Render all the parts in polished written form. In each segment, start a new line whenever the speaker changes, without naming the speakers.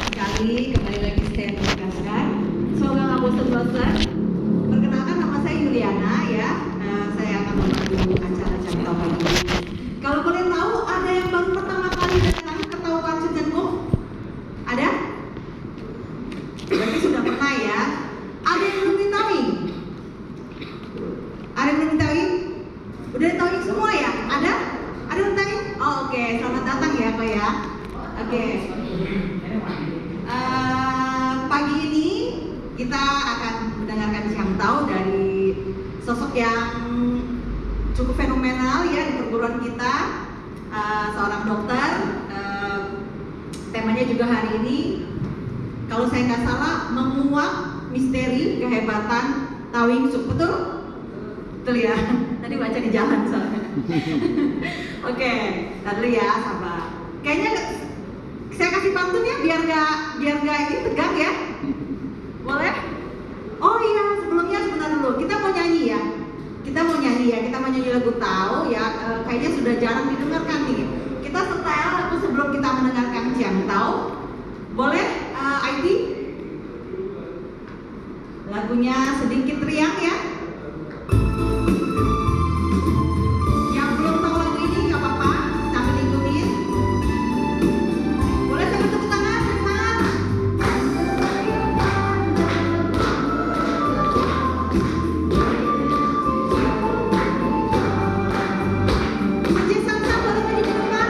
Sekali kembali lagi saya tegaskan, semoga nggak bosan-bosan. Perkenalkan, nama saya Yuliana ya. Saya akan memandu acara Cangkau pagi ini. Kalau boleh tahu, ada yang baru pertama kali datang ke Taupan Cengkung? Ada? Berarti sudah pernah ya. Ada yang belum ditawing? Ada yang belum ditawing? Udah ditawing semua ya? Ada? Ada yang ditawing? Oh, oke. Selamat datang ya Pak ya. Oke. Pagi ini kita akan mendengarkan Cangkau dari sosok yang cukup fenomenal ya di perguruan kita, seorang dokter. Temanya juga hari ini, kalau saya nggak salah, menguak misteri kehebatan Tawing Suk. Betul? Betul ya? Tadi baca di jalan soalnya. Oke, dulu ya, sabar. Kayaknya saya kasih pantun ya, biar nggak ini tegang ya. Boleh? Oh iya, sebelumnya sebentar dulu. Kita mau nyanyi ya. Kita mau nyanyi lagu Tahu ya. Kayaknya sudah jarang didengarkan nih. Kita setel lagu sebelum kita mendengarkan Cangkau. Boleh, IT? Lagunya sedikit riang ya. Yang belum tahu lagu ini nggak apa-apa, sambil ikutin. Boleh sambil tepuk tangan, semangat. Masjid Samsam boleh maju ke depan.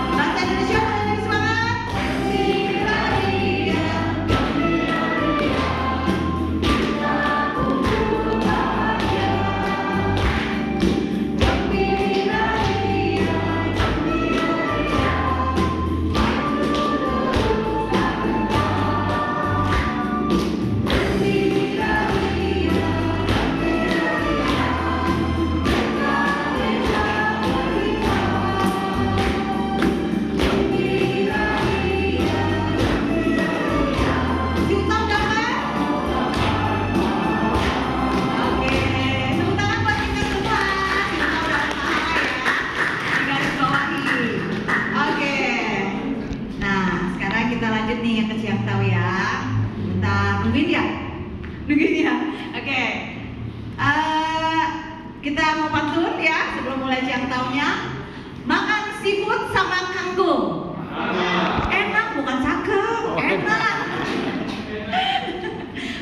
Bahasa Indonesia boleh lebih semangat. Diulang dapat? Oke, tepuk tangan buat kita semua. Kita udah usaha ya. Di garis bawahi. Oke. Nah, sekarang kita lanjut nih ke Cangkau ya. Kita nungguin ya? Nungguin ya? Oke. Kita mau pantun ya sebelum mulai Cangkaunya. Makan seafood sama kangkung. Enak, bukan cakep. Enak.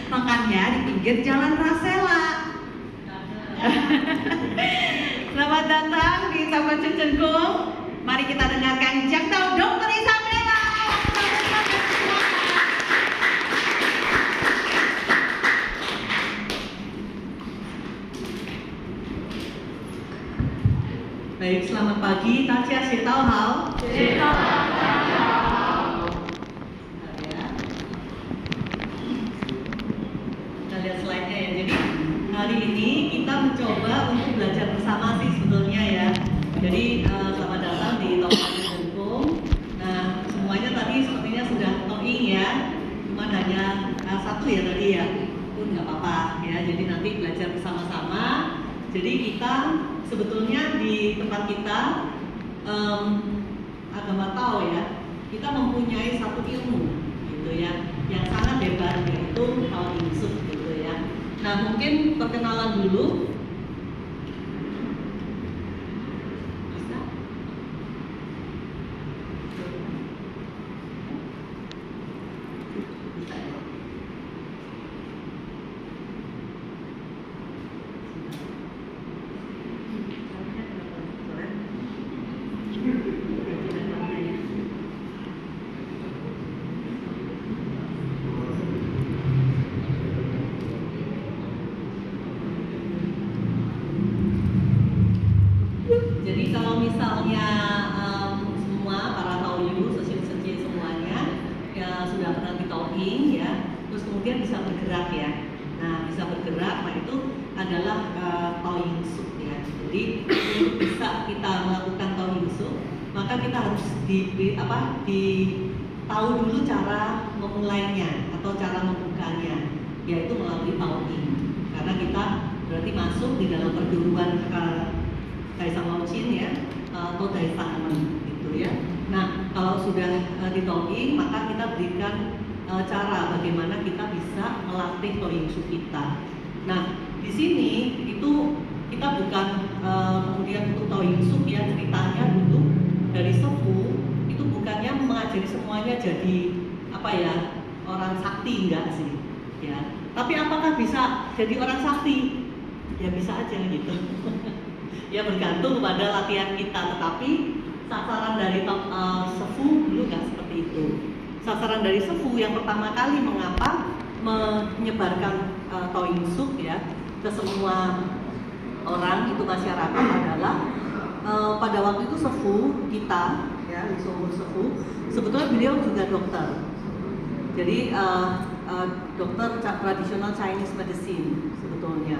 Makannya di pinggir jalan Rasela. Selamat datang di Taman Cengkung. Mari kita dengarkan Cangkau Dr. Isabella.
Baik, selamat pagi. Tacia Sitau Hal. Kita lihat slide-nya ya. Jadi hari ini kita mencoba untuk belajar bersama sih sebetulnya ya. Jadi selamat datang di Taupan Cengkung. Nah, semuanya tadi sepertinya sudah knowing ya. Cuma hanya satu ya tadi ya. Pun nggak apa-apa ya. Jadi nanti belajar bersama-sama. Jadi kita sebetulnya di tempat kita agama Tao ya, kita mempunyai satu ilmu gitu ya, yang sangat hebat, yaitu Tawing Suk gitu ya. Nah, mungkin perkenalan dulu. misalnya semua para taoyu, sesi semuanya ya sudah pernah di towing ya, terus kemudian bisa bergerak ya. Nah bisa bergerak, nah itu adalah towing suk ya. Jadi untuk bisa kita melakukan towing suk, maka kita harus tahu dulu cara memulainya atau cara membukanya, yaitu melalui towing. Karena kita berarti masuk di dalam perguruan Daisang Lauchin ya, atau Daisang Men gitu ya. Nah kalau sudah di towing, maka kita berikan cara bagaimana kita bisa melatih towing suk kita. Nah di sini itu kita bukan kemudian untuk towing suk ya, ceritanya dulu dari sefu itu bukannya mengajari semuanya jadi apa ya, orang sakti, enggak sih ya. Tapi apakah bisa jadi orang sakti? Ya bisa aja gitu. Ya bergantung pada latihan kita, tetapi sasaran dari sefu dulu nggak seperti itu. Sasaran dari sefu yang pertama kali mengapa menyebarkan towing suk ya ke semua orang itu masyarakat adalah pada waktu itu sefu kita ya, Lisomur sefu sebetulnya beliau juga dokter. Jadi dokter tradisional Chinese medicine sebetulnya.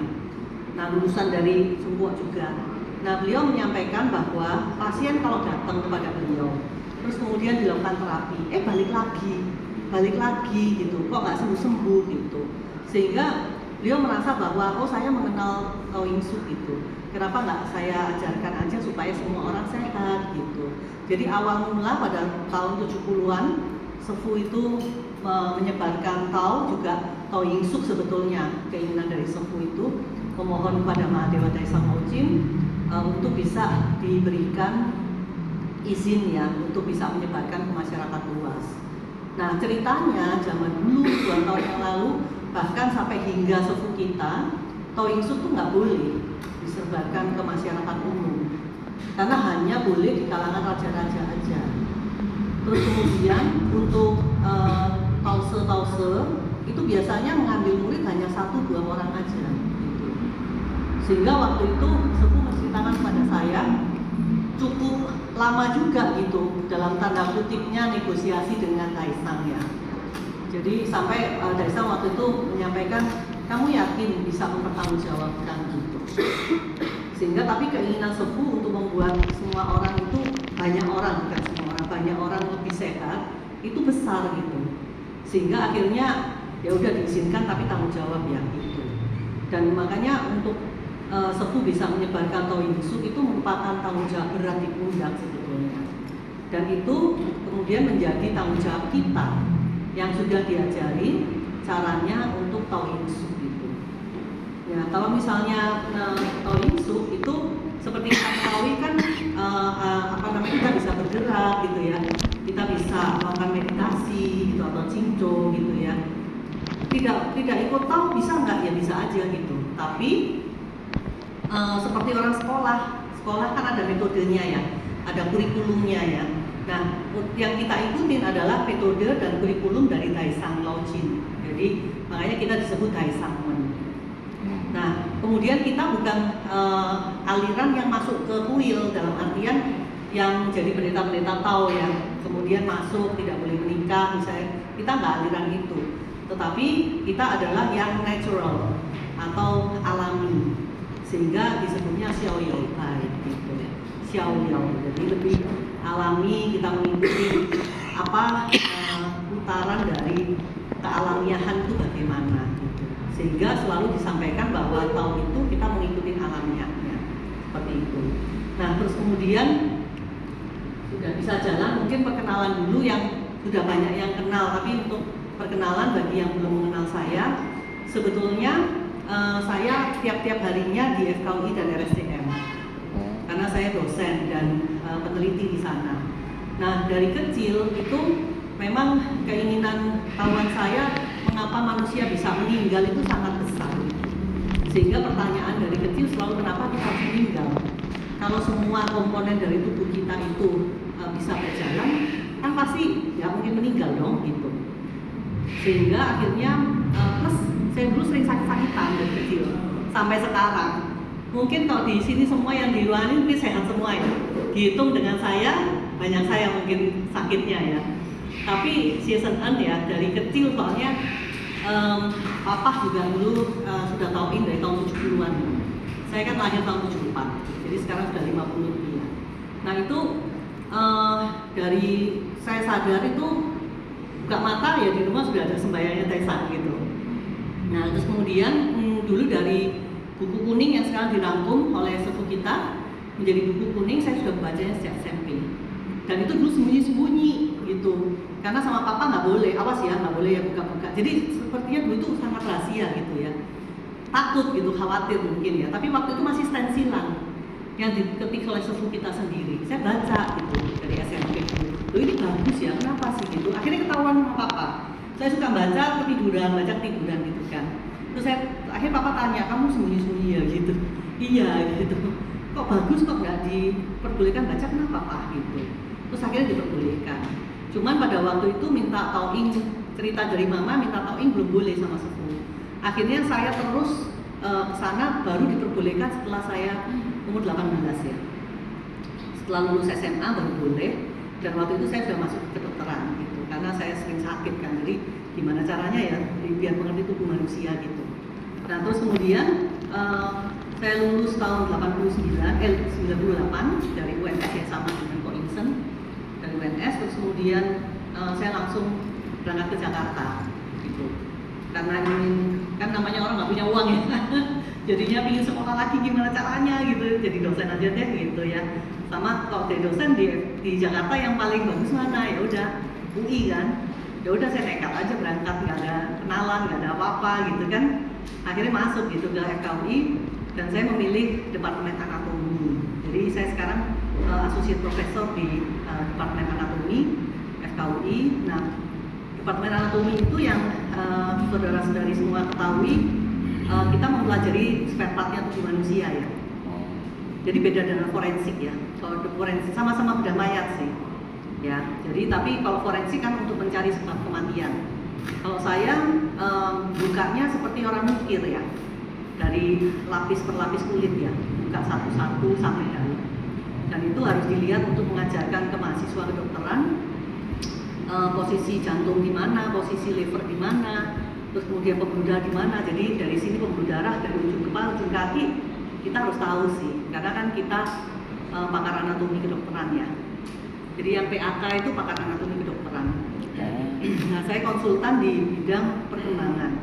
Nah lulusan dari Sumbuak juga. Nah beliau menyampaikan bahwa pasien kalau datang kepada beliau terus kemudian dilakukan terapi, balik lagi gitu, kok nggak sembuh gitu. Sehingga beliau merasa bahwa oh saya mengenal towing suk itu, kenapa nggak saya ajarkan aja supaya semua orang sehat gitu. Jadi awal mula pada tahun 70-an sefu itu menyebarkan juga towing suk sebetulnya. Keinginan dari sefu itu memohon kepada Mahadewa Daisang Lauchin untuk bisa diberikan izin ya untuk bisa menyebarkan ke masyarakat luas. Nah ceritanya zaman dulu 2 tahun yang lalu bahkan sampai hingga sefu kita towing suk itu nggak boleh disebarkan ke masyarakat umum karena hanya boleh di kalangan raja-raja aja. Terus kemudian untuk tause itu biasanya mengambil murid hanya 1-2 orang aja gitu. Sehingga waktu itu sefu menceritakan kepada saya cukup lama juga gitu dalam tanda kutipnya negosiasi dengan Daisang ya. Jadi sampai Daisang waktu itu menyampaikan kamu yakin bisa mempertanggungjawabkan gitu. Sehingga tapi keinginan sefu untuk membuat semua orang itu banyak orang lebih sehat itu besar gitu. Sehingga akhirnya ya udah diizinkan tapi tanggung jawab ya gitu. Dan makanya untuk sefu bisa menyebarkan towing suk itu merupakan tanggung jawab berat di pundak sebetulnya. Dan itu kemudian menjadi tanggung jawab kita yang sudah diajari caranya untuk towing suk itu. Ya, kalau misalnya towing suk itu seperti kita ketahui kan kita bisa bergerak gitu ya. Kita bisa melakukan meditasi gitu atau cingco gitu ya. Tidak ikut tahu bisa nggak ya bisa aja gitu. Tapi seperti orang sekolah kan ada metodenya ya, ada kurikulumnya ya. Nah, yang kita ikutin adalah metode dan kurikulum dari Daisang Lauchin. Jadi makanya kita disebut Daisang Men. Nah, kemudian kita bukan aliran yang masuk ke kuil dalam artian yang jadi pendeta-pendeta Tao ya. Kemudian masuk tidak boleh menikah misalnya, kita nggak aliran itu. Tetapi kita adalah yang natural atau alami, sehingga disebutnya Xiaoyao gitu ya. Xiaoyao, jadi lebih alami, kita mengikuti apa putaran dari kealamiahan itu bagaimana gitu. Sehingga selalu disampaikan bahwa Tao itu kita mengikuti alamiahnya seperti itu. Nah terus kemudian sudah bisa jalan, mungkin perkenalan dulu yang sudah banyak yang kenal, tapi untuk perkenalan bagi yang belum mengenal saya, sebetulnya saya tiap-tiap harinya di FKUI dan RSCM karena saya dosen dan peneliti di sana. Nah dari kecil itu memang keinginan kawan saya mengapa manusia bisa meninggal itu sangat besar. Sehingga pertanyaan dari kecil selalu kenapa kita harus meninggal? Kalau semua komponen dari tubuh kita itu bisa berjalan, kan pasti ya mungkin meninggal dong gitu. Sehingga akhirnya plus saya dulu sering sakit-sakitan dari kecil sampai sekarang. Mungkin kalau di sini semua yang di luar ini sehat semua ya. Dihitung dengan saya, banyak saya mungkin sakitnya ya. Tapi season end ya, dari kecil soalnya papa juga dulu sudah tauin dari tahun 70-an. Saya kan lahir tahun 74, jadi sekarang sudah 50 lebih ya. Nah itu dari saya sadar itu buka mata ya di rumah sudah ada sembahyangnya Tessa gitu. Nah terus kemudian dulu dari buku kuning yang sekarang dirangkum oleh sepupu kita menjadi buku kuning, saya sudah membacanya sejak SMP. Dan itu dulu sembunyi-sembunyi gitu, karena sama papa nggak boleh, awas ya nggak boleh ya buka-buka. Jadi sepertinya dulu itu sangat rahasia gitu ya, takut gitu, khawatir mungkin ya. Tapi waktu itu masih stensilan yang diketik oleh sepupu kita sendiri. Saya baca gitu dari SMP. Loh ini bagus ya, kenapa sih gitu? Akhirnya ketahuan sama papa. Saya suka baca ketiduran gitu kan. Terus akhirnya papa tanya, kamu sembunyi-sembunyi ya gitu? Iya gitu. Kok bagus kok nggak diperbolehkan baca, kenapa pak gitu? Terus akhirnya diperbolehkan. Cuman pada waktu itu minta tauing, cerita dari mama minta tauing belum boleh sama sepupu. Akhirnya saya terus ke sana baru diperbolehkan setelah saya umur 18 ya. Setelah lulus SMA baru boleh, dan waktu itu saya sudah masuk ke kedokteran gitu. Karena saya sering sakit kan, jadi gimana caranya ya biar mengerti tubuh manusia gitu. Nah terus kemudian saya lulus tahun 98 dari UNS yang sama dengan Ko Insen dari UNS. Terus kemudian saya langsung berangkat ke Jakarta gitu. Karena ingin, kan namanya orang nggak punya uang ya, jadinya ingin sekolah lagi gimana caranya gitu, jadi dosen aja deh gitu ya. Sama kalau jadi dosen di Jakarta yang paling bagus mana, ya udah UI kan. Ya udah saya nekat aja berangkat, nggak ada kenalan, nggak ada apa-apa gitu kan. Akhirnya masuk gitu ke FKUI dan saya memilih Departemen Anatomi. Jadi saya sekarang Associate Professor di Departemen Anatomi FKUI. Nah, Departemen Anatomi itu yang saudara-saudari semua ketahui, kita mempelajari spare partnya tubuh manusia ya. Jadi beda dengan forensik ya. Kalau forensik sama-sama bedah mayat sih. Ya, jadi tapi kalau forensik kan untuk mencari sebab kematian. Kalau saya bukanya seperti orang mikir ya, dari lapis per lapis kulit ya, buka satu-satu sampai dalam. Dan itu harus dilihat untuk mengajarkan ke mahasiswa kedokteran posisi jantung di mana, posisi liver di mana, terus kemudian pembuluh darah di mana. Jadi dari sini pembuluh darah dari ujung kepala, ujung kaki kita harus tahu sih, karena kan kita pakar anatomi kedokteran ya. Jadi yang PAK itu pakar anatomi kedokteran. Nah, saya konsultan di bidang perkembangan.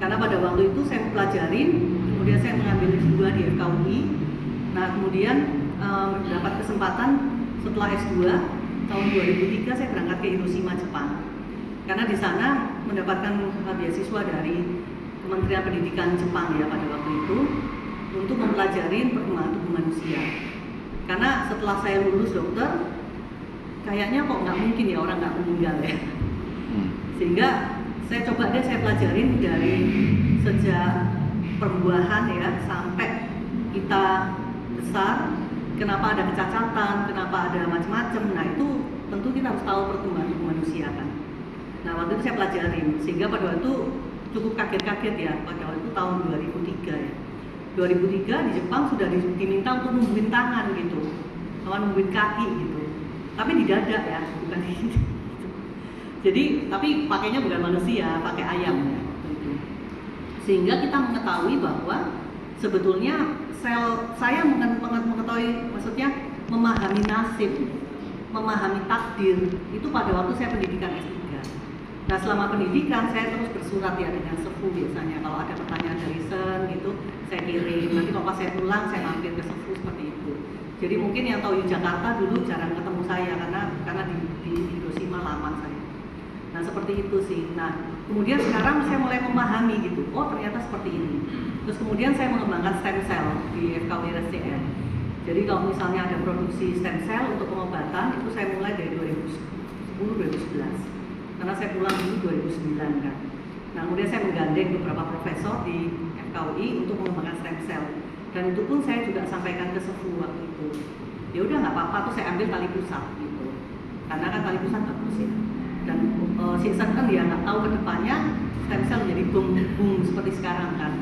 Karena pada waktu itu saya pelajarin, kemudian saya mengambil S2 di FKUI. Nah, kemudian mendapat kesempatan setelah S2 tahun 2003 saya berangkat ke Hiroshima, Jepang. Karena di sana mendapatkan beasiswa dari Kementerian Pendidikan Jepang ya pada waktu itu untuk mempelajari perkembangan tubuh manusia. Karena setelah saya lulus dokter, kayaknya kok nggak mungkin ya orang nggak meninggal ya. Sehingga saya coba deh saya pelajarin dari sejak perbuahan ya sampai kita besar, kenapa ada kecacatan, kenapa ada macam-macam. Nah itu tentu kita harus tahu perkembangan tubuh manusia kan. Nah waktu itu saya pelajarin, sehingga pada waktu itu cukup kaget-kaget ya, pada waktu itu tahun 2003 ya. 2003 di Jepang sudah diminta untuk nungguin tangan gitu, sama nungguin kaki gitu. Tapi di dada ya, bukan di gitu. Jadi, tapi pakainya bukan manusia, pakai ayam ya. Sehingga kita mengetahui bahwa sebetulnya saya mengetahui, maksudnya memahami nasib, memahami takdir itu pada waktu saya pendidikan S3. Nah selama pendidikan saya terus bersurat ya dengan sepuh biasanya kalau ada pertanyaan dari Sen gitu saya kirim. Nanti kalau pas saya pulang saya mampir ke sepuh seperti itu. Jadi mungkin yang tahu Jakarta dulu jarang ketemu saya karena di Hiroshima lama saya. Nah seperti itu sih. Nah kemudian sekarang saya mulai memahami gitu. Oh ternyata seperti ini. Terus kemudian saya mengembangkan stem cell di FKUI RSCM. Jadi kalau misalnya ada produksi stem cell untuk pengobatan itu saya mulai dari 2010-2011. Karena saya pulang dulu 2009 kan. Nah kemudian saya menggandeng beberapa profesor di FKUI untuk mengembangkan stem cell. Dan itu pun saya juga sampaikan ke sepuh waktu itu. Ya udah nggak apa-apa tuh saya ambil tali pusat gitu. Karena kan tali pusat bagus ya. Dan Sinsen kan dia nggak tahu ke depannya stem cell menjadi boom seperti sekarang kan.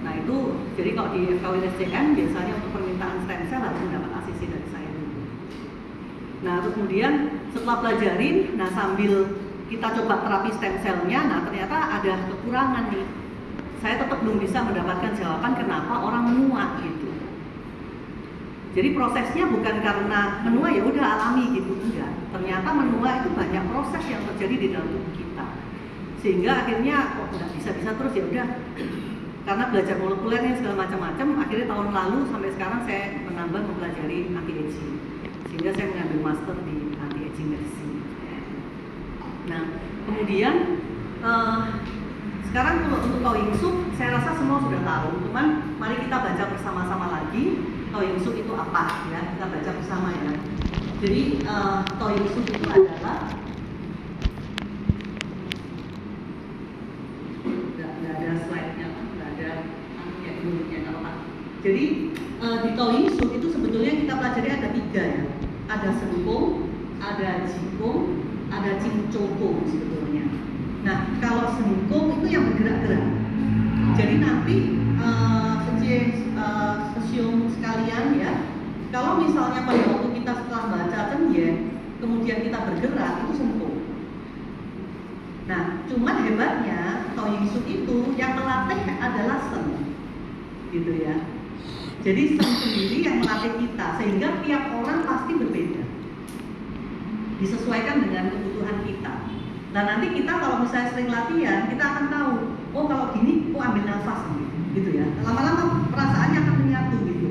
Nah itu, jadi kalau di FKWSCM biasanya untuk permintaan stem cell harus mendapat ACC dari saya dulu. Nah terus kemudian setelah pelajarin, nah sambil kita coba terapi stem cell-nya, nah ternyata ada kekurangan nih. Saya tetap belum bisa mendapatkan jawaban kenapa orang menua gitu. Jadi prosesnya bukan karena menua ya udah alami gitu, enggak. Ternyata menua itu banyak proses yang terjadi di dalam tubuh kita. Sehingga akhirnya kok nggak bisa-bisa terus ya udah. Karena belajar molekulernya segala macam-macam, akhirnya tahun lalu sampai sekarang saya menambah mempelajari anti-aging. Sehingga saya mengambil master di anti-aging medicine. Nah, kemudian sekarang kalau untuk Tao Suk, saya rasa semua sudah tahu. Cuman mari kita baca bersama-sama lagi Tao Suk itu apa ya, kita baca bersama ya. Jadi Tao Suk itu adalah nggak ada slide-nya, nggak ada anunya dulunya kalau Pak. Jadi di Tao Suk itu sebetulnya kita pelajari ada 3 ya. Ada Sengkung, ada Jikung, ada Cingcokung sebetulnya. Nah kalau Sengkung itu yang bergerak-gerak. Jadi nanti sesium sekalian ya, kalau misalnya pada waktu kita setelah baca Cenyen, kemudian kita bergerak, itu Sengkung. Nah, cuman hebatnya Tao Suk itu yang melatih adalah Seng, gitu ya. Jadi Seng sendiri yang melatih kita, sehingga tiap orang pasti berbeda, disesuaikan dengan kebutuhan kita. Nah nanti kita kalau misalnya sering latihan, kita akan tahu, oh kalau gini, oh ambil nafas gitu ya. Lama-lama perasaannya akan menyatu gitu.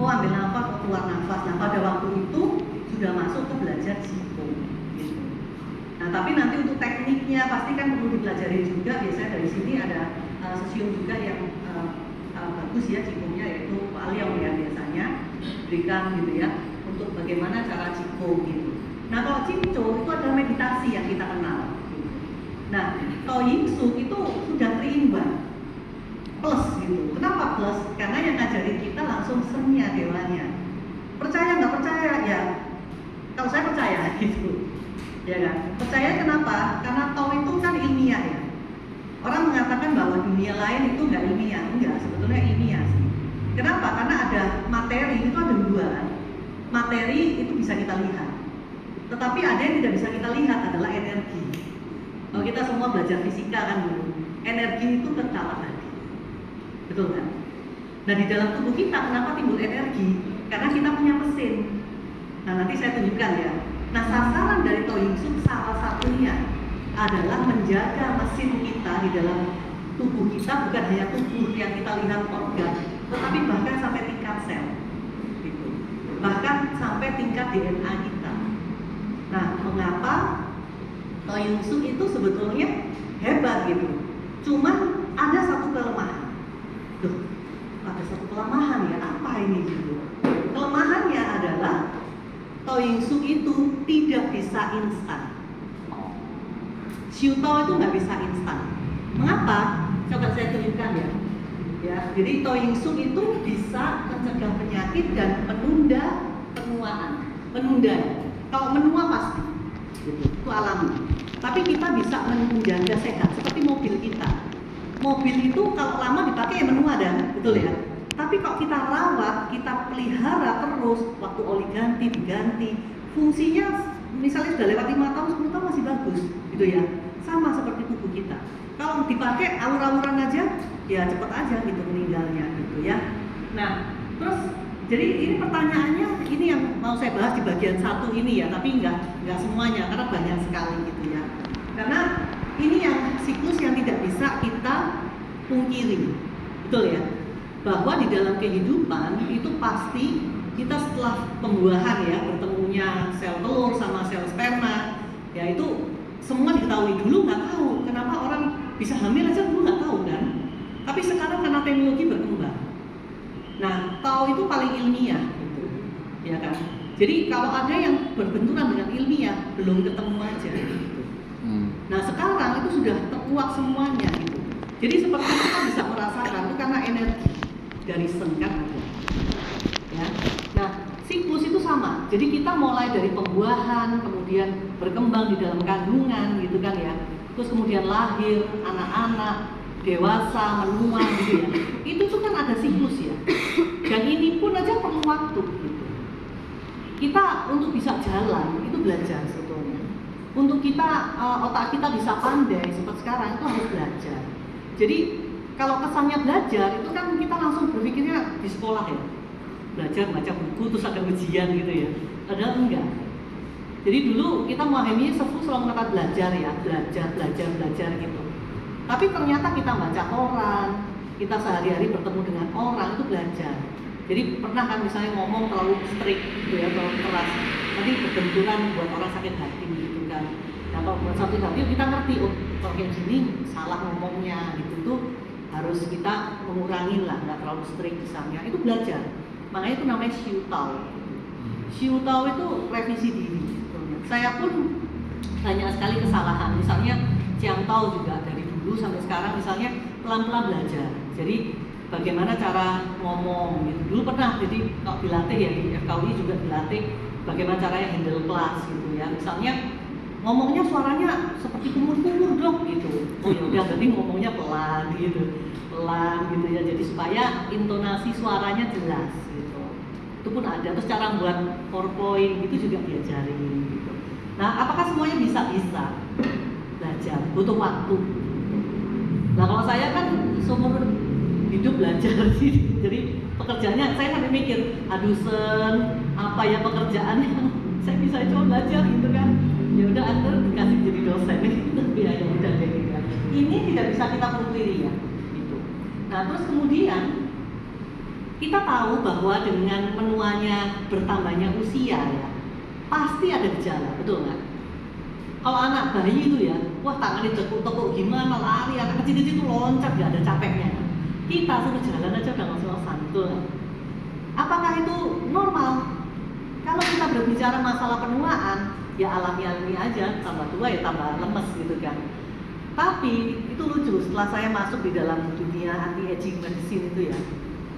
Oh ambil nafas, oh keluar nafas. Nah pada waktu itu sudah masuk ke belajar Jikung gitu. Nah tapi nanti untuk tekniknya pasti kan perlu dipelajari juga. Biasanya dari sini ada sesium juga yang bagus ya Jikungnya, yaitu Pak Aliong ya biasanya berikan gitu ya untuk bagaimana cara Jikung gitu. Nah kalau Cingco itu adalah meditasi yang kita kenal. Nah Tao Suk itu sudah terimbang plus gitu. Kenapa plus? Karena yang ngajarin kita langsung Sengnya dewanya. Percaya nggak percaya ya? Kalau saya percaya gitu, ya kan? Percaya kenapa? Karena Tao itu kan ilmiah ya. Orang mengatakan bahwa dunia lain itu nggak ilmiah, enggak, sebetulnya ilmiah sih. Kenapa? Karena ada materi, itu ada 2. Materi itu bisa kita lihat, tetapi ada yang tidak bisa kita lihat adalah energi. Kalau kita semua belajar fisika kan dulu, energi itu kekal abadi, betul kan? Nah di dalam tubuh kita kenapa timbul energi? Karena kita punya mesin. Nah nanti saya tunjukkan ya. Nah sasaran dari Tao Suk salah satunya adalah menjaga mesin kita di dalam tubuh kita, bukan hanya tubuh yang kita lihat organ, tetapi bahkan sampai tingkat sel, gitu. Bahkan sampai tingkat DNA kita. Nah, mengapa Tao Suk itu sebetulnya hebat gitu? Cuman ada satu kelemahan. Duh, ada satu kelemahan ya, apa ini gitu? Kelemahannya adalah Tao Suk itu tidak bisa instan. Siu Tao itu nggak bisa instan. Mengapa? Coba saya tunjukkan ya. Ya, jadi Tao Suk itu bisa mencegah penyakit dan menunda penuaan. Menunda. Kalau menua pasti, itu alami. Tapi kita bisa menjaga sehat, seperti mobil kita. Mobil itu kalau lama dipakai ya menua dan betul ya. Tapi kalau kita rawat, kita pelihara terus, waktu oli ganti, diganti, fungsinya misalnya sudah lewat 5 tahun, 10 tahun masih bagus, gitu ya. Sama seperti tubuh kita. Kalau dipakai awur-awuran aja, ya cepet aja gitu meninggalnya, gitu ya. Nah, terus jadi ini pertanyaannya, ini yang mau saya bahas di bagian 1 ini ya, tapi nggak semuanya karena banyak sekali gitu ya. Karena ini yang siklus yang tidak bisa kita pungkiri, betul ya? Bahwa di dalam kehidupan itu pasti kita setelah pembuahan ya, bertemunya sel telur sama sel sperma, ya itu semua diketahui. Dulu nggak tahu, kenapa orang bisa hamil aja dulu nggak tahu kan? Tapi sekarang karena teknologi berkembang. Nah, Tao itu paling ilmiah, gitu, ya kan? Jadi kalau ada yang berbenturan dengan ilmiah, belum ketemu aja, gitu. Nah sekarang itu sudah terkuak semuanya, gitu. Jadi seperti kita bisa merasakan itu karena energi dari Seng kan ada. Ya. Nah, siklus itu sama. Jadi kita mulai dari pembuahan, kemudian berkembang di dalam kandungan, gitu kan ya. Terus kemudian lahir anak-anak, dewasa, menua gitu ya. Itu tuh kan ada siklus ya. Dan ini pun aja perlu waktu gitu. Kita untuk bisa jalan itu belajar sebetulnya. Untuk kita otak kita bisa pandai seperti sekarang itu harus belajar. Jadi kalau kesannya belajar itu kan kita langsung berpikirnya di sekolah ya, belajar baca buku terus ada ujian gitu ya. Padahal enggak. Jadi dulu kita memahami Sefu selalu mengatakan belajar ya, belajar gitu. Tapi ternyata kita baca koran, kita sehari-hari bertemu dengan orang itu belajar. Jadi pernah kan misalnya ngomong terlalu strict gitu ya, terlalu keras, nanti berbenturan buat orang sakit hati gitu kan. Nah kalau buat sakit hati kita ngerti, oh kalau kayak gini salah ngomongnya gitu tuh harus kita mengurangi lah, nggak terlalu strict misalnya. Itu belajar. Makanya itu namanya Xiutao. Xiutao itu revisi diri. Saya pun banyak sekali kesalahan. Misalnya Chiang Tao juga dari dulu sampai sekarang misalnya pelan-pelan belajar. Jadi bagaimana cara ngomong gitu. Dulu pernah jadi kalau dilatih ya di FKUI juga dilatih bagaimana caranya handle kelas gitu ya. Misalnya ngomongnya suaranya seperti kumur-kumur dong gitu. Oh ya udah berarti ngomongnya pelan gitu. Pelan gitu ya. Jadi supaya intonasi suaranya jelas gitu. Itu pun ada. Terus cara buat PowerPoint gitu juga diajarin gitu. Nah, apakah semuanya bisa belajar? Butuh waktu. Nah, kalau saya kan seumur hidup belajar sih. Jadi pekerjaannya saya sampai mikir, aduh sen, apa ya pekerjaan yang saya bisa coba belajar gitu kan? Ya udah antar dikasih jadi dosen gitu. Ya udah kayak gitu. Ini tidak bisa kita pungkiri ya. Gitu. Nah, terus kemudian kita tahu bahwa dengan menuanya bertambahnya usia ya, pasti ada gejala, betul nggak? Kalau anak bayi itu ya, wah tangannya tekuk-tekuk gimana, lari, anak kecil itu loncat, nggak ada capeknya. Kita suruh jalan aja udah ngos-ngosan, betul nggak? Apakah itu normal? Kalau kita berbicara masalah penuaan, ya alami-alami aja, tambah tua ya tambah lemes gitu kan. Tapi itu lucu, setelah saya masuk di dalam dunia anti-aging medicine itu ya,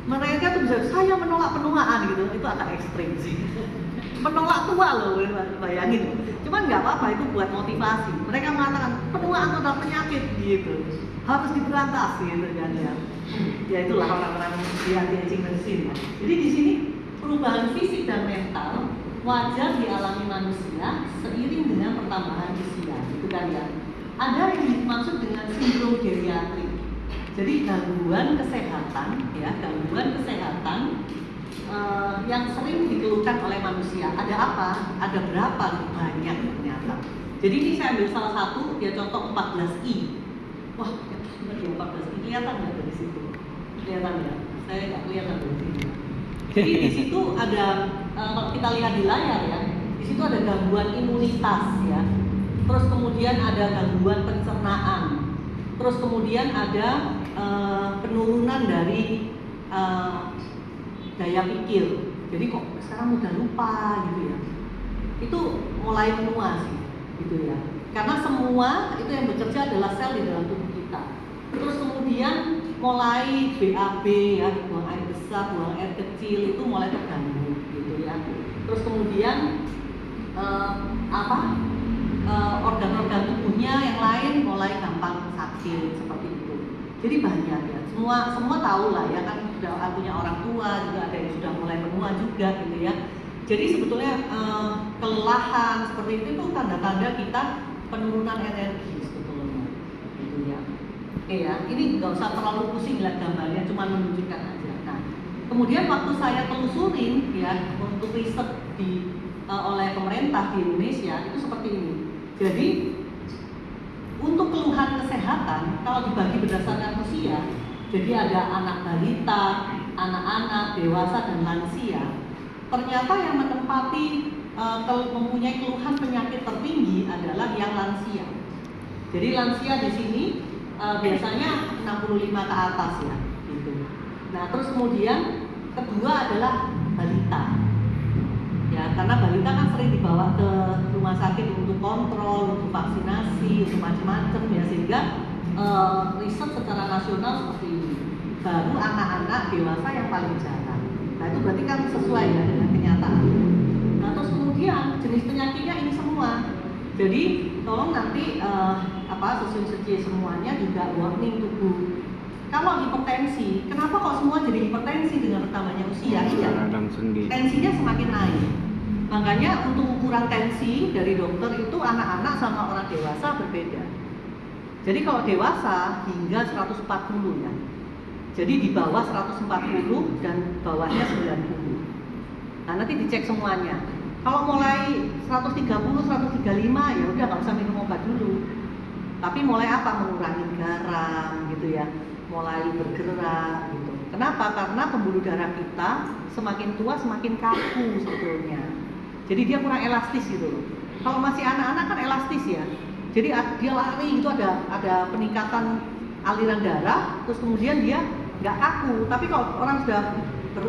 mereka tuh bisa, saya menolak penuaan gitu, itu agak ekstrim sih. Menolak tua loh, bayangin. Cuman nggak apa-apa, itu buat motivasi. Mereka mengatakan penuaan itu adalah penyakit gitu, harus diberantas gitu kan ya. Ya itulah orang-orang di anti-aging medicine. Jadi di sini perubahan fisik dan mental wajar dialami manusia seiring dengan pertambahan usia, gitu kan ya. Ada yang dimaksud dengan sindrom geriatrik. Jadi gangguan kesehatan, ya gangguan kesehatan yang sering dikeluhkan oleh manusia. Ada apa? Ada berapa? Banyak ternyata. Jadi ini saya ambil salah satu, dia contoh 14I. Wah, benar ya 14I, kelihatan nggak dari situ? Kelihatan ya? Saya nggak kelihatan dari sini. Jadi di situ ada, kalau kita lihat di layar ya, di situ ada gangguan imunitas ya. Terus kemudian ada gangguan pencernaan. Terus kemudian ada penurunan dari daya pikir. Jadi kok sekarang udah lupa gitu ya. Itu mulai menua sih, gitu ya. Karena semua itu yang bekerja adalah sel di dalam tubuh kita. Terus kemudian mulai BAB ya, buang air besar, buang air kecil itu mulai terganggu, gitu ya. Terus kemudian organ-organ tubuhnya yang lain mulai gampang sakit seperti itu. Jadi banyak ya. Semua tahu lah ya kan, sudah punya orang tua juga ada yang sudah mulai menua juga gitu ya. Jadi sebetulnya kelelahan seperti itu tuh tanda-tanda kita penurunan energi sebetulnya gitu ya. Oke ya, ini nggak usah terlalu pusing lihat gambarnya, cuma menunjukkan aja. Nah, kemudian waktu saya telusurin ya untuk riset oleh pemerintah di Indonesia itu seperti ini. Jadi untuk keluhan kesehatan kalau dibagi berdasarkan usia, jadi ada anak balita, anak-anak, dewasa dan lansia. Ternyata yang menempati mempunyai keluhan penyakit tertinggi adalah yang lansia. Jadi lansia di sini biasanya 65 ke atas ya, gitu. Nah terus kemudian kedua adalah balita. Ya, karena balita kan sering dibawa ke rumah sakit untuk kontrol, untuk vaksinasi, untuk macam-macam ya, sehingga riset secara nasional seperti ini. Baru anak-anak dewasa yang paling jarang. Nah itu berarti kan sesuai ya dengan kenyataan. Nah terus kemudian jenis penyakitnya ini semua. Jadi tolong nanti stasiun C semuanya juga warning tubuh. Kalau hipertensi, kenapa kok semua jadi hipertensi dengan bertambahnya usia? Iya,
Radang sendi.
tensinya semakin naik. Makanya untuk ukuran tensi dari dokter itu anak-anak sama orang dewasa berbeda. Jadi kalau dewasa hingga 140 ya. Jadi di bawah 140 dan bawahnya 90. Nah nanti dicek semuanya. Kalau mulai 130, 135 ya udah nggak usah minum obat dulu. Tapi mulai apa? Mengurangi garam gitu ya. Mulai bergerak gitu. Kenapa? Karena pembuluh darah kita semakin tua semakin kaku sebetulnya. Jadi dia kurang elastis gitu loh. Kalau masih anak-anak kan elastis ya. Jadi dia lari itu ada peningkatan aliran darah, terus kemudian dia nggak kaku. Tapi kalau orang sudah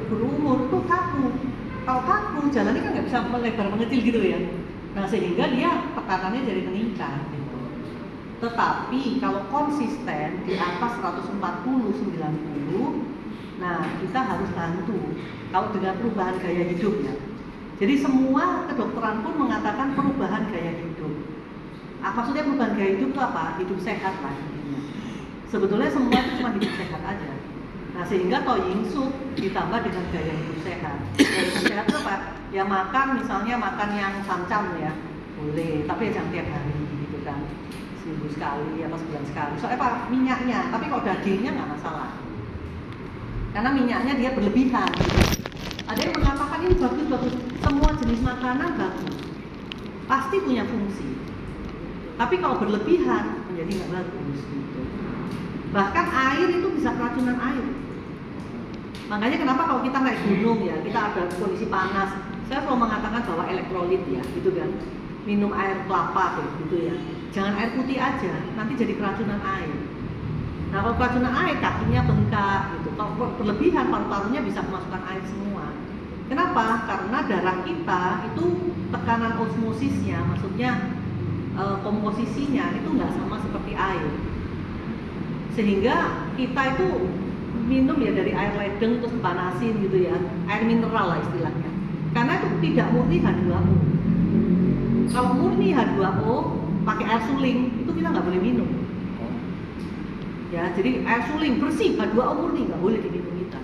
berumur tuh kaku. Kalau kaku jalannya kan nggak bisa melebar mengecil gitu ya. Nah sehingga dia tekanannya jadi meningkat. Gitu. Tetapi kalau konsisten di atas 140, 90, nah kita harus bantu. Kalau dengan perubahan gaya hidup ya. Jadi semua kedokteran pun mengatakan perubahan gaya hidup. Maksudnya perubahan gaya hidup itu apa? Hidup sehat lah intinya. Sebetulnya semua itu cuma hidup sehat aja. Nah sehingga Yingsu ditambah dengan gaya hidup sehat. Gaya hidup sehat itu apa? Ya makan misalnya makan yang sancam ya boleh, tapi ya jangan tiap hari gitu kan. Seminggu sekali atau sebulan sekali. Soalnya apa? Minyaknya, tapi kalau dagingnya nggak masalah. Karena minyaknya dia berlebihan. Ada yang mengatakan ini bagus. Semua jenis makanan bagus. Pasti punya fungsi. Tapi kalau berlebihan menjadi nggak bagus gitu. Bahkan air itu bisa keracunan air. Makanya kenapa kalau kita naik gunung ya, kita ada kondisi panas. Saya selalu mengatakan bahwa elektrolit ya, gitu kan. Minum air kelapa tuh, gitu ya. Jangan air putih aja, nanti jadi keracunan air. Nah kalau keracunan air kakinya bengkak gitu. Kalau berlebihan paru-parunya bisa kemasukan air semua. Kenapa? Karena darah kita itu tekanan osmosisnya, maksudnya komposisinya itu nggak sama seperti air. Sehingga kita itu minum ya dari air ledeng terus dipanasin gitu ya, air mineral lah istilahnya. Karena itu tidak murni H2O. Kalau murni H2O pakai air suling itu kita nggak boleh minum. Ya, jadi air suling bersih H2O murni nggak boleh diminum kita.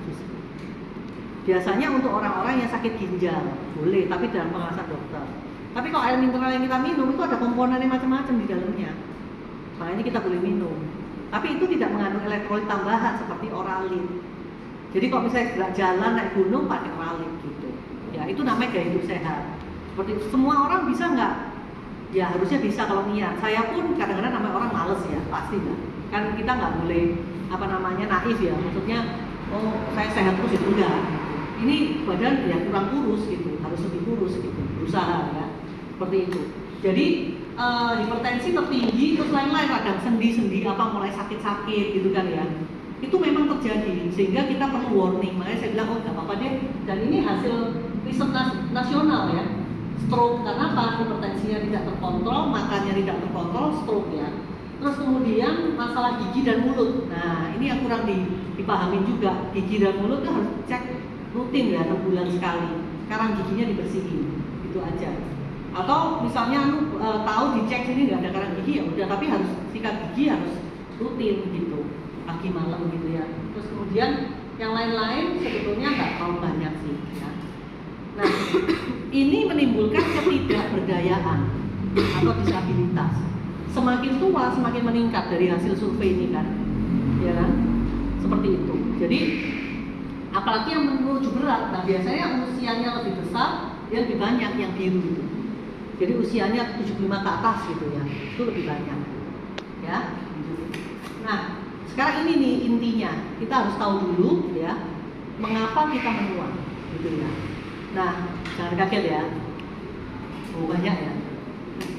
Biasanya untuk orang-orang yang sakit ginjal boleh, tapi dalam pengawasan dokter. Tapi kalau air mineral yang kita minum itu ada komponennya macam-macam di dalamnya, makanya kita boleh minum. Tapi itu tidak mengandung elektrolit tambahan seperti oralit. Jadi kalau misalnya gerak jalan naik gunung pakai oralit gitu. Ya itu namanya gaya hidup sehat. Seperti itu. Semua orang bisa nggak? Ya harusnya bisa kalau niat. Saya pun kadang-kadang namanya orang males ya, pasti nggak. Kan kita nggak boleh naif ya. Maksudnya saya sehat terus itu enggak. Ini badan ya kurang kurus gitu, harus lebih kurus gitu, berusaha ya. Seperti itu. Jadi hipertensi tertinggi terus lain-lain, radang sendi apa mulai sakit-sakit gitu kan ya. Itu memang terjadi sehingga kita perlu warning. Makanya saya bilang nggak apa-apa deh. Dan ini hasil riset nasional ya. Stroke karena apa? Hipertensinya tidak terkontrol, makannya tidak terkontrol, stroke ya. Terus kemudian masalah gigi dan mulut. Nah ini yang kurang dipahami juga. Gigi dan mulut itu harus cek rutin ya 6 bulan sekali. Sekarang giginya dibersihin, itu aja. Atau misalnya tahu dicek sini nggak ada karang gigi ya udah, tapi harus sikat gigi harus rutin gitu, pagi malam gitu ya. Terus kemudian yang lain-lain sebetulnya nggak terlalu banyak sih ya. Nah ini menimbulkan ketidakberdayaan atau disabilitas. Semakin tua semakin meningkat dari hasil survei ini kan, ya kan? Seperti itu. Jadi apalagi yang menuju berat, nah biasanya usianya lebih besar, dia lebih banyak yang biru itu. Jadi usianya 75 ke atas gitu ya, itu lebih banyak. Ya. Nah, sekarang ini nih intinya, kita harus tahu dulu ya, mengapa kita menua, gitu ya. Nah, jangan kaget ya, banyak ya.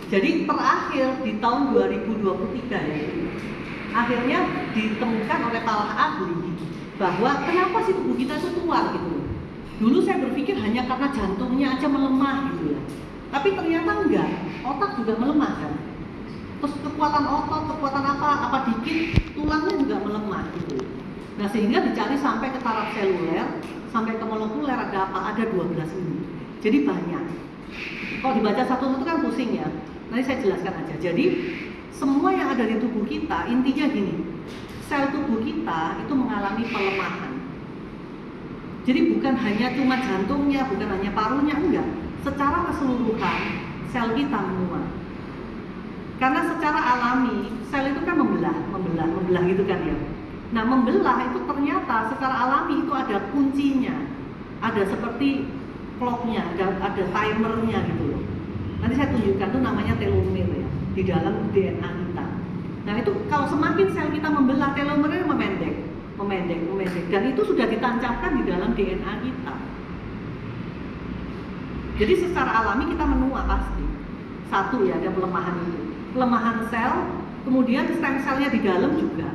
Jadi terakhir di tahun 2023 ya, akhirnya ditemukan oleh para ahli bahwa kenapa sih tubuh kita itu tua gitu. Dulu saya berpikir hanya karena jantungnya aja melemah gitu ya. Tapi ternyata enggak, otak juga melemah kan. Terus kekuatan otot, kekuatan apa dikit, tulangnya juga melemah gitu. Nah sehingga dicari sampai ke taraf seluler, sampai ke molekuler ada apa? Ada 12 ini. Jadi banyak. Kalau dibaca satu-satu kan pusing ya. Nanti saya jelaskan aja. Jadi
semua yang ada di tubuh kita, intinya gini, sel tubuh kita itu mengalami pelemahan. Jadi bukan hanya cuma jantungnya, bukan hanya parunya, enggak. Secara keseluruhan, sel kita menua. Karena secara alami, sel itu kan membelah gitu kan ya. Nah, membelah itu ternyata secara alami itu ada kuncinya. Ada seperti clocknya, ada timernya gitu loh. Nanti saya tunjukkan tuh namanya telomer ya, di dalam DNA kita. Nah, itu kalau semakin sel kita membelah, telomernya memendek. Dan itu sudah ditancapkan di dalam DNA kita. Jadi secara alami kita menua pasti. Satu ya, ada pelemahan itu. Pelemahan sel, kemudian stem selnya di dalam juga.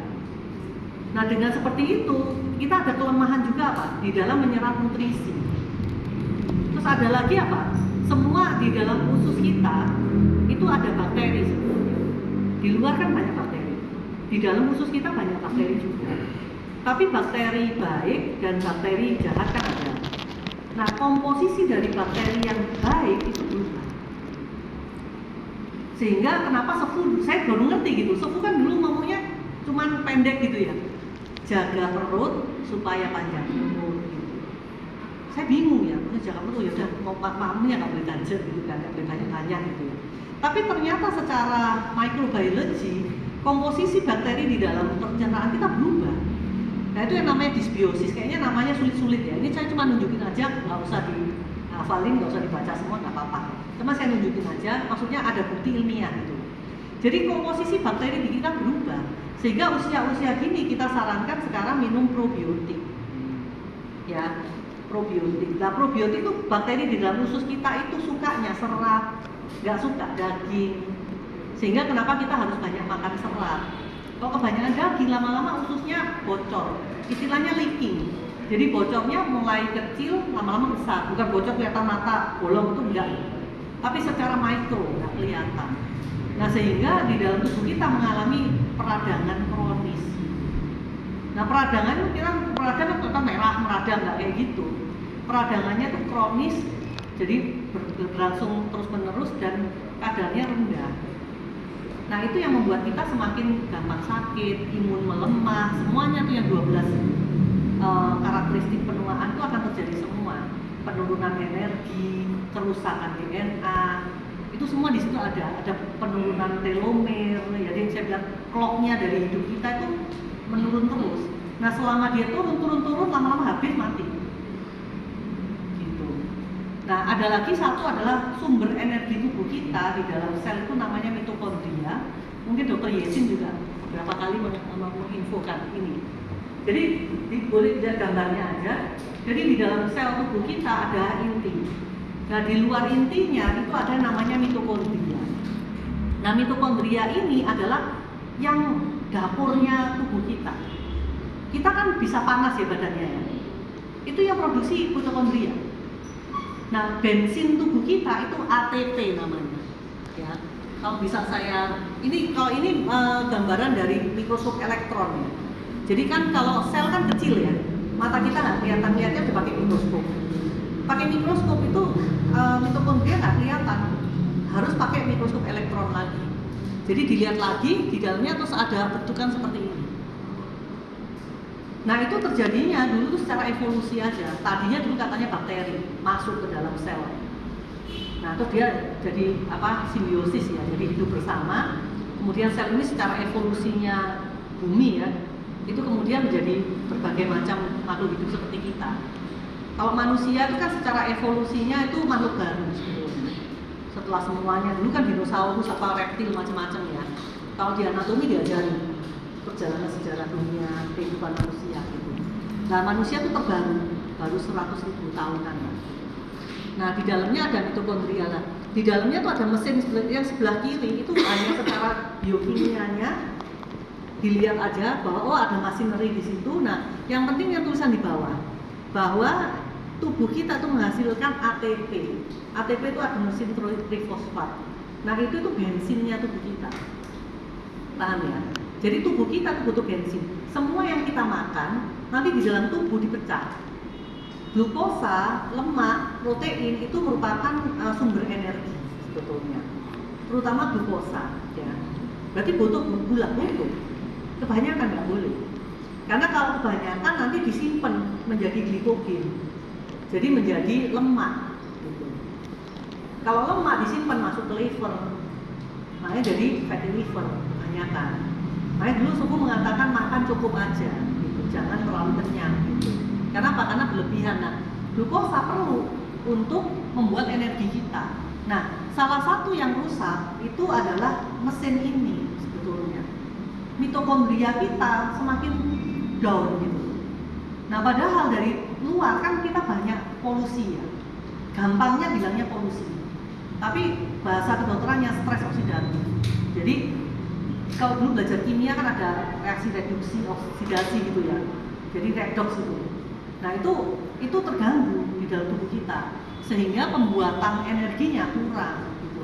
Nah, dengan seperti itu, kita ada kelemahan juga apa? Di dalam menyerap nutrisi. Terus ada lagi apa? Semua di dalam usus kita itu ada bakteri sebenarnya. Di luar kan banyak bakteri. Di dalam usus kita banyak bakteri juga. Tapi bakteri baik dan bakteri jahat kan ada. Nah, komposisi dari bakteri yang baik itu berubah. Sehingga kenapa sefu, saya baru ngerti gitu. Sefu kan dulu ngomongnya cuman pendek gitu ya. Jaga perut supaya panjang umur gitu. Saya bingung ya, jaga perut ya udah mau paham ya nggak boleh ganjel gitu kan, nggak boleh banyak-banyak gitu ya. Tapi ternyata secara microbiology, komposisi bakteri di dalam pencernaan kita berubah. Nah, itu yang namanya dysbiosis, kayaknya namanya sulit-sulit ya. Ini saya cuma nunjukin aja, nggak usah dihafalin, nggak usah dibaca semua, nggak apa-apa. Cuma saya nunjukin aja, maksudnya ada bukti ilmiah gitu. Jadi komposisi bakteri di kita berubah, sehingga usia-usia gini kita sarankan sekarang minum probiotik. Ya, probiotik. Nah, probiotik itu bakteri di dalam usus kita itu sukanya serat, nggak suka daging. Sehingga kenapa kita harus banyak makan serat? Kalau kebanyakan daging, lama-lama ususnya bocor, istilahnya leaking. Jadi bocornya mulai kecil, lama-lama besar. Bukan bocor kelihatan mata, bolong itu enggak. Tapi secara mikro, enggak kelihatan. Nah, sehingga di dalam tubuh kita mengalami peradangan kronis. Nah, peradangan ternyata merah, meradang, enggak kayak gitu. Peradangannya itu kronis, jadi berlangsung terus-menerus dan kadarnya rendah. Nah, itu yang membuat kita semakin gampang sakit, imun melemah, semuanya tuh yang 12 karakteristik penuaan itu akan terjadi semua. Penurunan energi, kerusakan DNA, itu semua di situ ada penurunan telomer, ya yang saya bilang clocknya dari hidup kita itu menurun terus. Nah, selama dia turun, lama-lama habis mati. Gitu. Nah, ada lagi satu adalah sumber energi tubuh kita di dalam sel itu namanya mitokondria. Mungkin Dr. Yesin juga beberapa kali menginfokan ini. Jadi boleh lihat gambarnya aja. Jadi di dalam sel tubuh kita ada inti. Nah, di luar intinya itu ada namanya mitokondria. Nah, mitokondria ini adalah yang dapurnya tubuh kita. Kita kan bisa panas ya badannya ya. Itu yang produksi mitokondria. Nah, bensin tubuh kita itu ATP namanya. Ya. Kalau bisa kalau ini gambaran dari mikroskop elektron ya. Jadi kan kalau sel kan kecil ya, mata kita nggak kelihatan-lihatnya udah pakai mikroskop. Pakai mikroskop itu mitokondria nggak kelihatan, harus pakai mikroskop elektron lagi. Jadi dilihat lagi di dalamnya terus ada bentukan seperti ini. Nah, itu terjadinya dulu secara evolusi aja. Tadinya dulu katanya bakteri masuk ke dalam sel. Nah, terus dia jadi simbiosis ya, jadi hidup bersama. Kemudian sel ini secara evolusinya bumi ya, itu kemudian menjadi berbagai macam makhluk hidup seperti kita. Kalau manusia itu kan secara evolusinya itu makhluk baru sebetulnya. Setelah semuanya dulu kan dinosaurus reptil macam-macam ya. Kalau di anatomi diajari perjalanan sejarah dunia kehidupan manusia gitu. Nah, manusia itu baru 100.000 tahunan ya. Nah, di dalamnya ada mitokondria lah. Di dalamnya tuh ada mesin yang sebelah kiri itu hanya secara biokimianya dilihat aja bahwa ada masineri di situ. Nah, yang penting yang tulisan di bawah bahwa tubuh kita tuh menghasilkan ATP. ATP itu adenosin trifosfat. Nah, itu bensinnya tubuh kita. Paham ya? Jadi tubuh kita tuh butuh bensin. Semua yang kita makan nanti di dalam tubuh dipecah. Glukosa, lemak, protein itu merupakan sumber energi sebetulnya. Terutama glukosa ya. Berarti butuh gula, butuh. Kebanyakan nggak boleh. Karena kalau kebanyakan nanti disimpan menjadi glikogen. Jadi menjadi lemak. Gitu. Kalau lemak disimpan masuk ke liver, makanya jadi fatty liver kebanyakan. Makanya dulu suku mengatakan makan cukup aja, gitu. Jangan terlalu kenyang. Gitu. Karena apa? Karena berlebihan. Nah, glukosa perlu untuk membuat energi kita. Nah, salah satu yang rusak itu adalah mesin ini sebetulnya. Mitokondria kita semakin down gitu. Nah, padahal dari luar kan kita banyak polusi ya. Gampangnya bilangnya polusi. Tapi bahasa kedokterannya stres oksidatif. Jadi kalau dulu belajar kimia kan ada reaksi reduksi oksidasi gitu ya. Jadi redox itu. Nah, itu terganggu di dalam tubuh kita sehingga pembuatan energinya kurang gitu.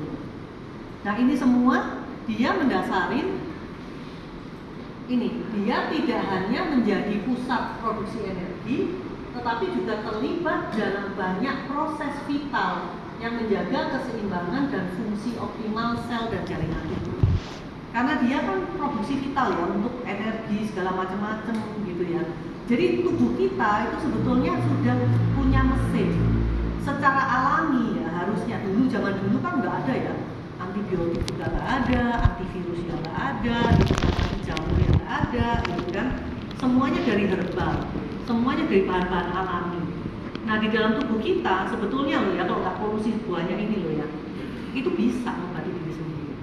Nah, ini semua dia mendasarin ini, dia tidak hanya menjadi pusat produksi energi, tetapi juga terlibat dalam banyak proses vital yang menjaga keseimbangan dan fungsi optimal sel dan jaringan tubuh. Karena dia kan produksi vital ya untuk energi segala macam-macam gitu ya. Jadi tubuh kita itu sebetulnya sudah punya mesin secara alami ya, harusnya. Dulu zaman dulu kan nggak ada ya, antibiotik juga nggak ada, antivirus juga nggak ada, jamur yang nggak ada, gitu kan. Semuanya dari herbal, semuanya dari bahan-bahan alami. Nah, di dalam tubuh kita sebetulnya loh ya, kalau nggak polusi banyak ini loh ya, itu bisa mengobati diri sendiri.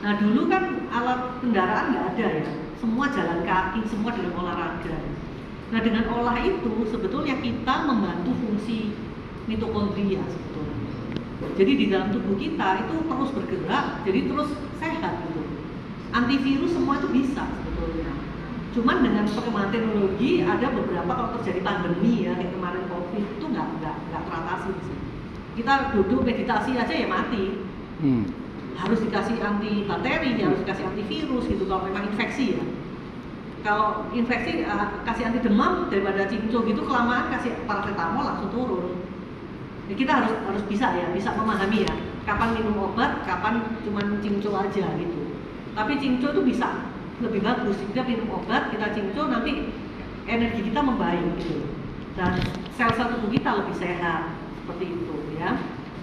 Nah, dulu kan alat kendaraan nggak ada ya, semua jalan kaki, semua dengan olahraga. Nah, dengan olah itu sebetulnya kita membantu fungsi mitokondria sebetulnya. Jadi di dalam tubuh kita itu terus bergerak, jadi terus sehat gitu. Antivirus semua itu bisa sebetulnya. Cuman dengan perkembangan teknologi ada beberapa kalau terjadi pandemi ya, kayak kemarin COVID itu nggak teratasi di sini. Kita duduk meditasi aja ya mati. Harus dikasih anti bakteri, harus dikasih antivirus gitu kalau memang infeksi ya. Kalau infeksi kasih anti demam daripada cinco gitu, kelamaan kasih paracetamol langsung turun. Ya, kita harus bisa ya, bisa memahami ya kapan minum obat, kapan cuman cinco aja gitu. Tapi cinco itu bisa lebih bagus. Kita minum obat, kita cinco, nanti energi kita membaik gitu. Dan sel-sel tubuh kita lebih sehat seperti itu ya.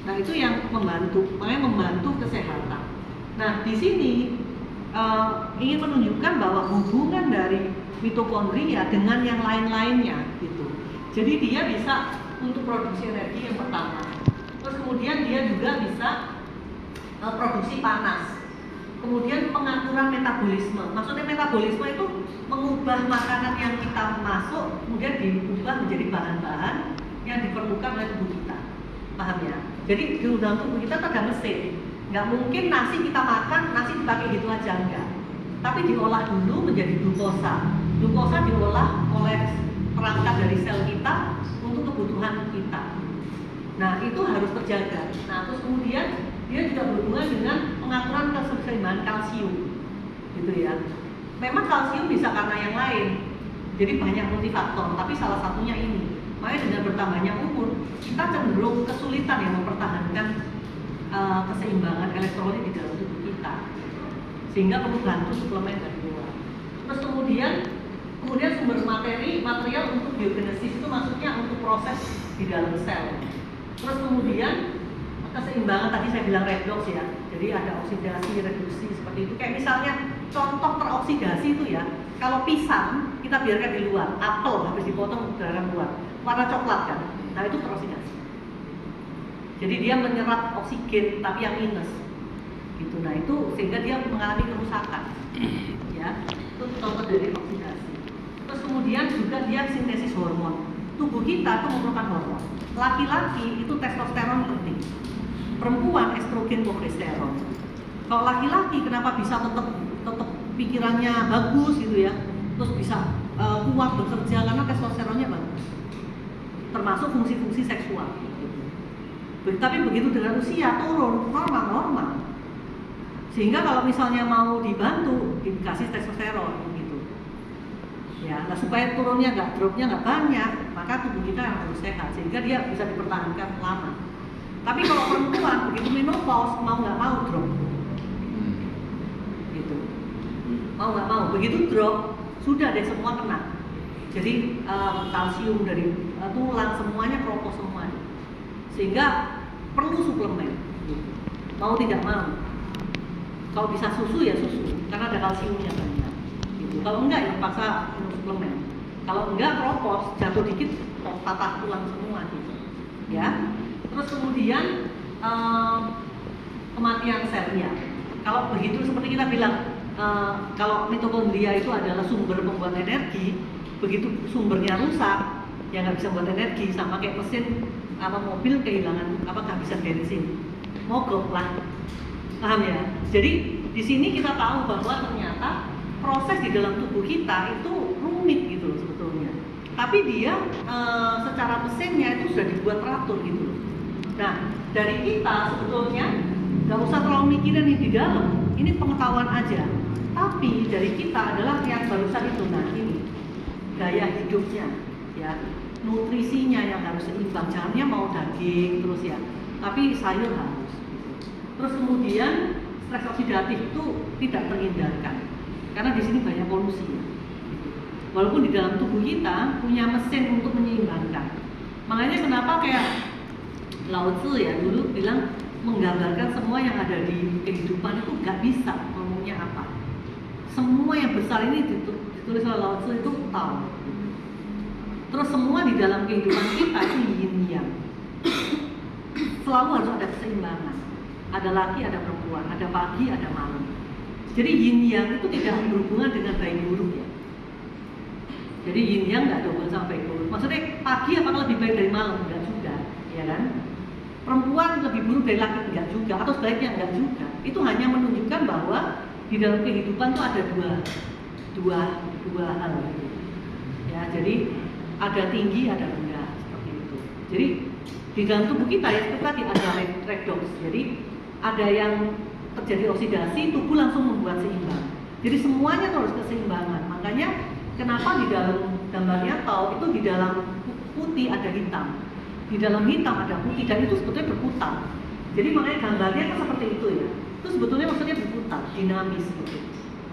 Nah, itu yang membantu, makanya membantu kesehatan. Nah, di sini ingin menunjukkan bahwa hubungan dari mitokondria dengan yang lain-lainnya gitu. Jadi dia bisa untuk produksi energi yang pertama. Terus kemudian dia juga bisa produksi panas. Kemudian pengaturan metabolisme. Maksudnya metabolisme itu mengubah makanan yang kita masuk kemudian diubah menjadi bahan-bahan yang diperlukan oleh tubuh kita. Paham ya? Jadi di dalam tubuh kita ada mesin. Nggak mungkin nasi kita makan, nasi dipakai gitu aja, enggak. Tapi diolah dulu menjadi glukosa. Glukosa diolah oleh perangkat dari sel kita untuk kebutuhan kita. Nah, itu harus terjaga. Nah, terus kemudian dia juga berhubungan dengan pengaturan keseimbangan kalsium, gitu ya. Memang kalsium bisa karena yang lain, jadi banyak multifaktor, tapi salah satunya ini. Makanya dengan bertambahnya umur, kita cenderung kesulitan ya mempertahankan keseimbangan elektrolit di dalam tubuh kita, sehingga perlu bantu suplemen dari luar. Terus kemudian sumber material untuk biogenesis itu maksudnya untuk proses di dalam sel. Terus kemudian keseimbangan tadi saya bilang redox ya, jadi ada oksidasi, reduksi seperti itu. Kayak misalnya contoh teroksidasi itu ya, kalau pisang kita biarkan di luar, apel habis dipotong dari luar, warna coklat kan, nah itu teroksidasi. Jadi dia menyerap oksigen tapi yang minus, gitu. Nah itu sehingga dia mengalami kerusakan, ya. Itu contoh dari oksidasi. Terus kemudian juga dia sintesis hormon. Tubuh kita itu memerlukan hormon. Laki-laki itu testosteron penting. Perempuan estrogen progesteron. Kalau laki-laki kenapa bisa tetap pikirannya bagus gitu ya, terus bisa kuat bekerja karena testosteronnya bagus, termasuk fungsi-fungsi seksual. Tapi begitu dengan usia turun normal, sehingga kalau misalnya mau dibantu dikasih testosteron gitu. Ya, nah supaya turunnya dropnya nggak banyak, maka tubuh kita harus sehat sehingga dia bisa dipertahankan lama. Tapi kalau perempuan begitu menopause mau nggak mau drop, mau nggak mau begitu drop sudah deh semua kena. Jadi kalsium dari tulang semuanya keropos semua, sehingga perlu suplemen. Mau tidak mau. Kalau bisa susu ya susu, karena ada kalsiumnya banyak. Gitu. Kalau enggak ya paksa minum suplemen. Kalau enggak keropos, jatuh dikit patah tulang semua gitu. Ya. Terus kemudian kematian selnya. Kalau begitu seperti kita bilang, kalau mitokondria itu adalah sumber pembuat energi, begitu sumbernya rusak, ya nggak bisa buat energi, sama kayak mesin mobil kehilangan kehabisan bensin, mogok lah, paham ya? Jadi di sini kita tahu bahwa ternyata proses di dalam tubuh kita itu rumit gitu loh sebetulnya, tapi dia secara mesinnya itu sudah dibuat teratur gitu loh. Nah dari kita sebetulnya nggak usah terlalu mikirin ini di dalam, ini pengetahuan aja. Tapi dari kita adalah yang barusan itu, nah ini gaya hidupnya, ya, nutrisinya yang harus seimbang. Jangannya mau daging terus ya, tapi sayur harus. Terus kemudian stres oksidatif itu tidak terhindarkan, karena di sini banyak polusi. Ya. Walaupun di dalam tubuh kita punya mesin untuk menyeimbangkan. Makanya kenapa kayak Lao Tzu ya dulu bilang menggambarkan semua yang ada di kehidupan itu nggak bisa ngomongnya apa. Semua yang besar ini ditulis oleh Lao Tzu itu tahu. Terus semua di dalam kehidupan kita itu yin yang. Selalu harus ada keseimbangan. Ada laki, ada perempuan, ada pagi, ada malam. Jadi yin yang itu tidak berhubungan dengan baik buruk ya. Jadi yin yang nggak ada hubungan sama baik buruk. Maksudnya pagi apakah lebih baik dari malam? Enggak juga, ya kan? Perempuan lebih buruk dari laki? Enggak juga, atau sebaliknya enggak juga. Itu hanya menunjukkan bahwa di dalam kehidupan tuh ada dua hal. Ya, jadi ada tinggi, ada rendah seperti itu. Jadi di dalam tubuh kita ya itu tadi ada redox. Jadi ada yang terjadi oksidasi, tubuh langsung membuat seimbang. Jadi semuanya harus keseimbangan. Makanya kenapa di dalam gambarnya tahu itu di dalam putih ada hitam, di dalam hitam ada putih, dan itu sebetulnya berputar. Jadi makanya gambarnya kan seperti itu ya. Itu sebetulnya maksudnya berputar, dinamis gitu,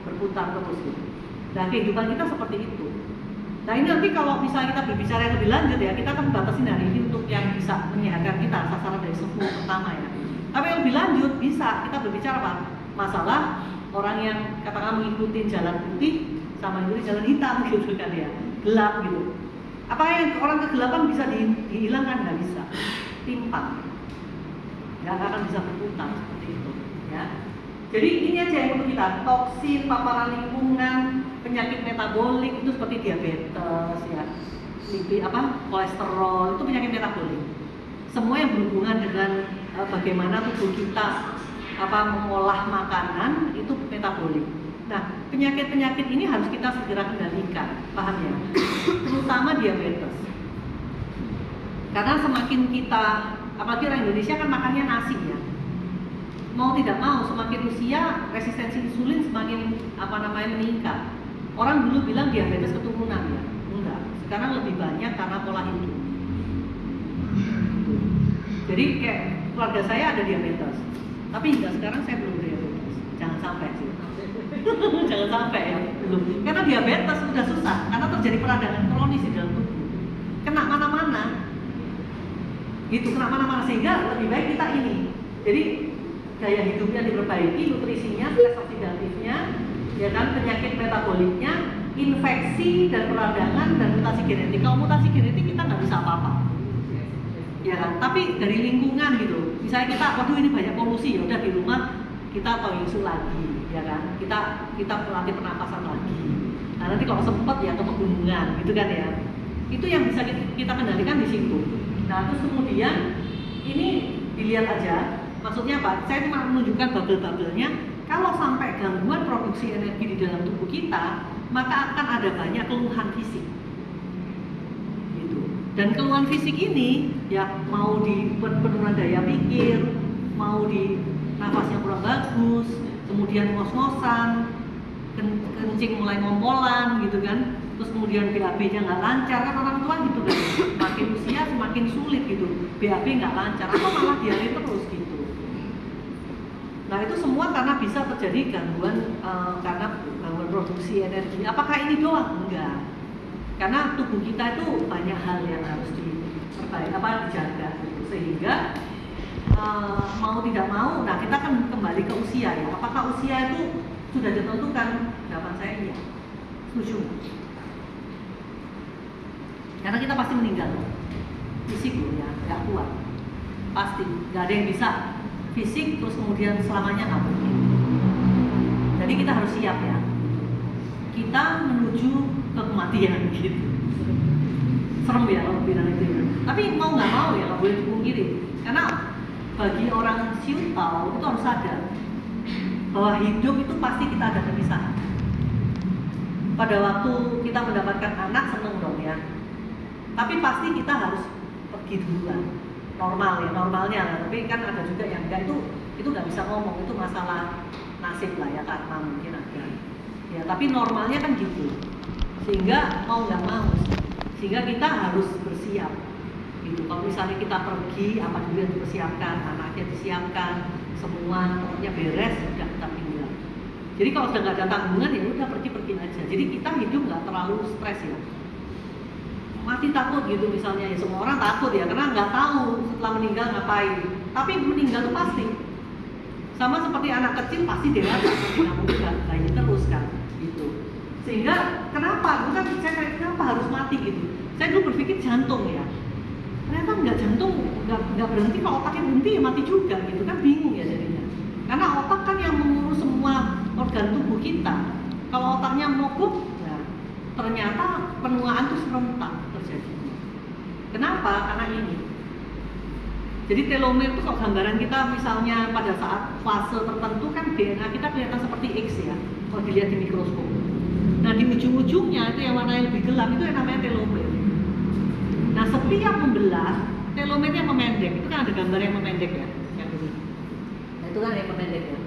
berputar terus gitu. Nah kehidupan kita seperti itu. Nah ini nanti kalau misalnya kita berbicara yang lebih lanjut ya, kita akan batasin hari ini untuk yang bisa menyehatkan kita, sasaran dari 10 pertama ya. Tapi yang lebih lanjut bisa kita berbicara apa? Masalah orang yang katakan mengikuti jalan putih sama mengikuti jalan hitam gitu kan ya, gelap gitu. Apa yang orang kegelapan bisa dihilangkan? Nggak bisa, timpang, nggak akan bisa berputar seperti itu ya. Jadi ini aja yang perlu kita, toksin, paparan lingkungan, penyakit metabolik itu seperti diabetes ya, kolesterol itu penyakit metabolik. Semua yang berhubungan dengan bagaimana tubuh kita mengolah makanan itu metabolik. Nah, penyakit-penyakit ini harus kita segera kendalikan, paham ya? Terutama diabetes. Karena semakin kita, apalagi orang Indonesia kan makannya nasi ya. Mau tidak mau, semakin usia resistensi insulin semakin meningkat. Orang dulu bilang diabetes keturunan ya, enggak. Sekarang lebih banyak karena pola hidup. Jadi kayak keluarga saya ada diabetes, tapi hingga sekarang saya belum diabetes. Jangan sampai sih. Jangan sampai ya, belum. Karena diabetes sudah susah, karena terjadi peradangan kronis di dalam tubuh. Kena mana-mana, gitu, kena mana-mana, sehingga lebih baik kita ini. Jadi gaya hidupnya diperbaiki, nutrisinya, stres oksidatifnya, ya kan, penyakit metaboliknya, infeksi dan peradangan dan mutasi genetik. Kalau mutasi genetik kita nggak bisa apa-apa, ya kan. Tapi dari lingkungan gitu, misalnya kita, waduh ini banyak polusi, ya udah di rumah kita toisu lagi, ya kan. Kita melatih pernapasan lagi. Nah nanti kalau sempat ya ke pegunungan, gitu kan ya. Itu yang bisa kita kendalikan di situ. Nah terus kemudian ini dilihat aja. Maksudnya apa? Saya cuma menunjukkan bubble-bubblenya. Kalau sampai gangguan produksi energi di dalam tubuh kita, maka akan ada banyak keluhan fisik. Gitu. Dan keluhan fisik ini, ya mau di penurunan daya pikir, mau di nafasnya kurang bagus, kemudian ngos-ngosan, kencing mulai ngompolan, gitu kan. Terus kemudian BAB-nya nggak lancar, kan orang tua gitu kan. Makin usia semakin sulit gitu, BAB nggak lancar, atau malah diare terus gitu. Nah itu semua karena bisa terjadi gangguan karena gangguan produksi energi. Apakah ini doang? Enggak. Karena tubuh kita itu banyak hal yang harus dijaga gitu. Sehingga mau tidak mau, nah kita kan kembali ke usia ya. Apakah usia itu sudah ditentukan? Jawaban saya iya. Setuju. Karena kita pasti meninggal. Fisik loh ya, nggak kuat. Pasti, nggak ada yang bisa fisik terus kemudian selamanya nggak mungkin. Jadi kita harus siap ya. Kita menuju ke kematian gitu. Serem ya kalau bilang itu ya. Tapi mau nggak mau ya nggak boleh dipungkiri. Karena bagi orang siutau itu harus sadar bahwa hidup itu pasti kita ada pemisahan. Pada waktu kita mendapatkan anak seneng dong ya. Tapi pasti kita harus pergi duluan. Normal ya, normalnya lah. Tapi kan ada juga yang enggak, itu nggak bisa ngomong, itu masalah nasib lah ya, karena mungkin ada ya, tapi normalnya kan gitu. Sehingga mau nggak mau, sehingga kita harus bersiap gitu. Kalau misalnya kita pergi, apa dulu yang dipersiapkan, anaknya disiapkan, semua pokoknya beres, udah kita tinggal. Jadi kalau sudah nggak ada tanggungan ya udah pergi aja. Jadi kita hidup nggak terlalu stres ya. Mati takut gitu misalnya, ya semua orang takut ya karena nggak tahu setelah meninggal ngapain. Tapi meninggal itu pasti. Sama seperti anak kecil pasti dewasa, nggak mungkin nggak bayi terus kan gitu. Sehingga kenapa? Bukan saya kenapa harus mati gitu. Saya dulu berpikir jantung ya. Ternyata nggak, jantung nggak berhenti, kalau otaknya berhenti ya mati juga gitu kan, bingung ya jadinya. Karena otak kan yang mengurus semua organ tubuh kita. Kalau otaknya mogok, ya ternyata penuaan itu serentak terjadi. Kenapa? Karena ini. Jadi telomer itu kalau gambaran kita misalnya pada saat fase tertentu kan DNA kita kelihatan seperti X ya, kalau dilihat di mikroskop. Nah di ujung-ujungnya itu yang warna yang lebih gelap itu yang namanya telomer. Nah setiap membelah, telomernya memendek. Itu kan ada gambar yang memendek ya, yang ini. Nah itu kan yang memendek ya.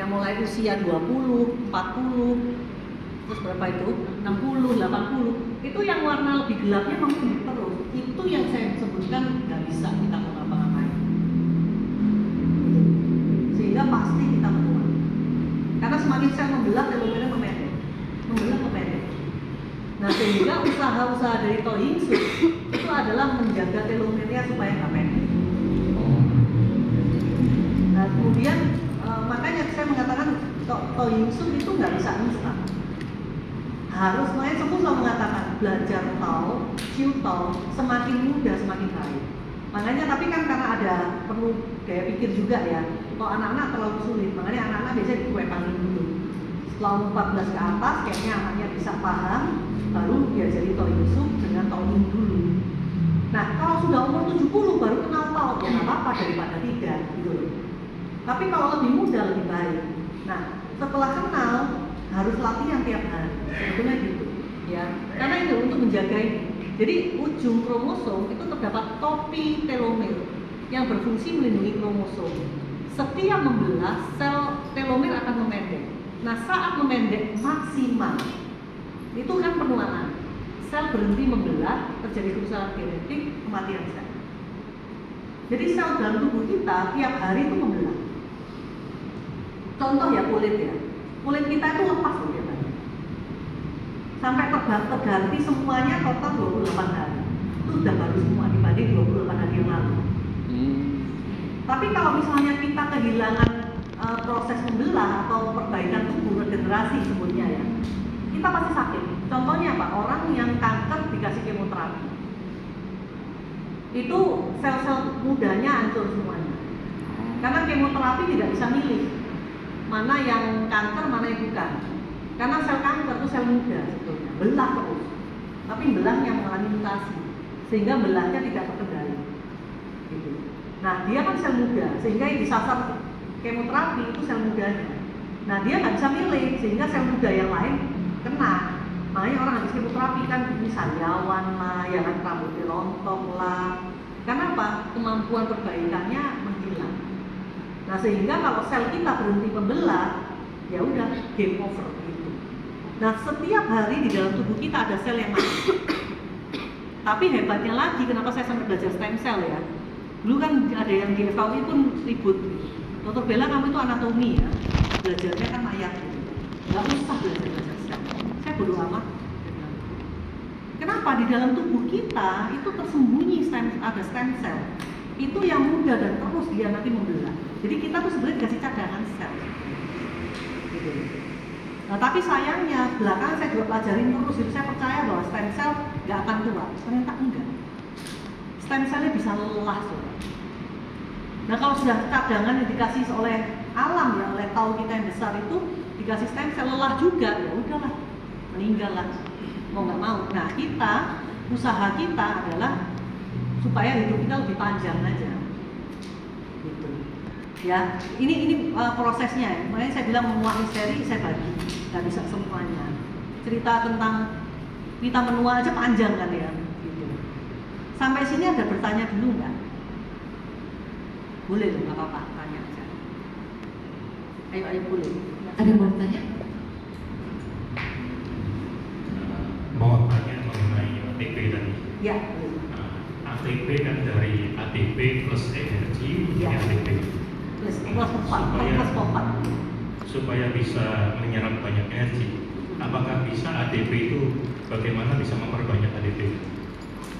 Yang mulai usia 20, 40, terus berapa itu? 60, 80. Itu yang warna lebih gelapnya memendek terus. Itu yang saya sebutkan nggak bisa kita mau ngapa-ngapain. Sehingga pasti kita menua. Karena semakin sel membelah, telomernya memendek. Membelah memendek. Nah sehingga usaha-usaha dari To Hing Suk itu adalah menjaga telomernya supaya nggak pendek. Nah kemudian makanya saya mengatakan To Hing Suk itu nggak bisa instan. Harus, makanya semua selalu mengatakan belajar Tao, Siu Tao semakin mudah semakin baik. Makanya tapi kan karena ada perlu gaya pikir juga ya. Kalau anak-anak terlalu sulit, makanya anak-anak biasanya dikuepangin dulu. Setelah umur 14 ke atas, kayaknya anaknya bisa paham, baru diajari To Hing Suk dengan Tao Hing dulu. Nah kalau sudah umur 70 baru kenal Tao, ya nggak apa-apa daripada tidak gitu. Tapi kalau lebih muda lebih baik. Nah setelah kenal harus latihan tiap hari, sebetulnya gitu ya. Karena itu untuk menjaga ini. Jadi ujung kromosom itu terdapat topi telomer yang berfungsi melindungi kromosom. Setiap membelah, sel telomer akan memendek. Nah saat memendek maksimal, itu kan penuaan. Sel berhenti membelah, terjadi kerusakan genetik, kematian sel. Jadi sel dalam tubuh kita tiap hari itu membelah. Contoh ya kulit ya. Kulit kita itu lepas loh ya, sampai terganti semuanya total 28 hari. Itu sudah baru semua dibanding 28 hari yang lalu. Tapi kalau misalnya kita kehilangan proses membelah atau perbaikan tubuh, regenerasi sebutnya ya, kita pasti sakit. Contohnya apa? Orang yang kanker dikasih kemoterapi, itu sel-sel mudanya hancur semuanya. Karena kemoterapi tidak bisa milih mana yang kanker, mana yang bukan. Karena sel kanker itu sel muda sebetulnya, belah terus. Tapi belahnya mengalami mutasi, sehingga belahnya tidak terkendali. Gitu. Nah dia kan sel muda, sehingga yang disasar kemoterapi itu sel mudanya. Nah dia nggak bisa milih, sehingga sel muda yang lain kena. Makanya orang habis kemoterapi kan ini sariawan lah, ya kan rambutnya rontok lah. Karena apa? Kemampuan perbaikannya menghilang. Nah sehingga kalau sel kita berhenti membelah, ya udah game over gitu. Nah setiap hari di dalam tubuh kita ada sel yang mati. Tapi hebatnya lagi, kenapa saya sampai belajar stem cell ya? Dulu kan ada yang di FKUI pun ribut. Dokter Bella kamu itu anatomi ya, belajarnya kan mayat gitu. Nggak usah belajar sel. Saya bodo amat. Kenapa? Di dalam tubuh kita itu tersembunyi ada stem cell. Itu yang muda dan terus dia nanti membelah. Jadi kita tuh sebenarnya dikasih cadangan sel. Gitu. Nah tapi sayangnya belakangan saya juga pelajarin terus, jadi saya percaya bahwa stem cell nggak akan tua. Ternyata enggak. Stem cellnya bisa lelah saudara. Nah kalau sudah cadangan yang dikasih oleh alam ya, oleh tahu kita yang besar itu dikasih stem cell lelah juga, ya udahlah, meninggal lah, mau nggak mau. Nah kita, usaha kita adalah supaya hidup kita lebih panjang aja, gitu. Ya, ini prosesnya. Ya. Makanya saya bilang menua misteri saya bagi, nggak bisa semuanya. Cerita tentang kita menua aja panjang kan ya, gitu. Sampai sini ada bertanya dulu nggak? Boleh loh, nggak apa-apa, tanya aja. Ayo boleh.
Ada yang mau tanya?
Mau tanya mengenai ATP tadi.
Ya, boleh.
ATP kan dari ATP plus energi
Ya.
ATP.
Plus fosfat.
Supaya bisa menyerap banyak energi. Apakah bisa ATP itu bagaimana bisa memperbanyak ATP?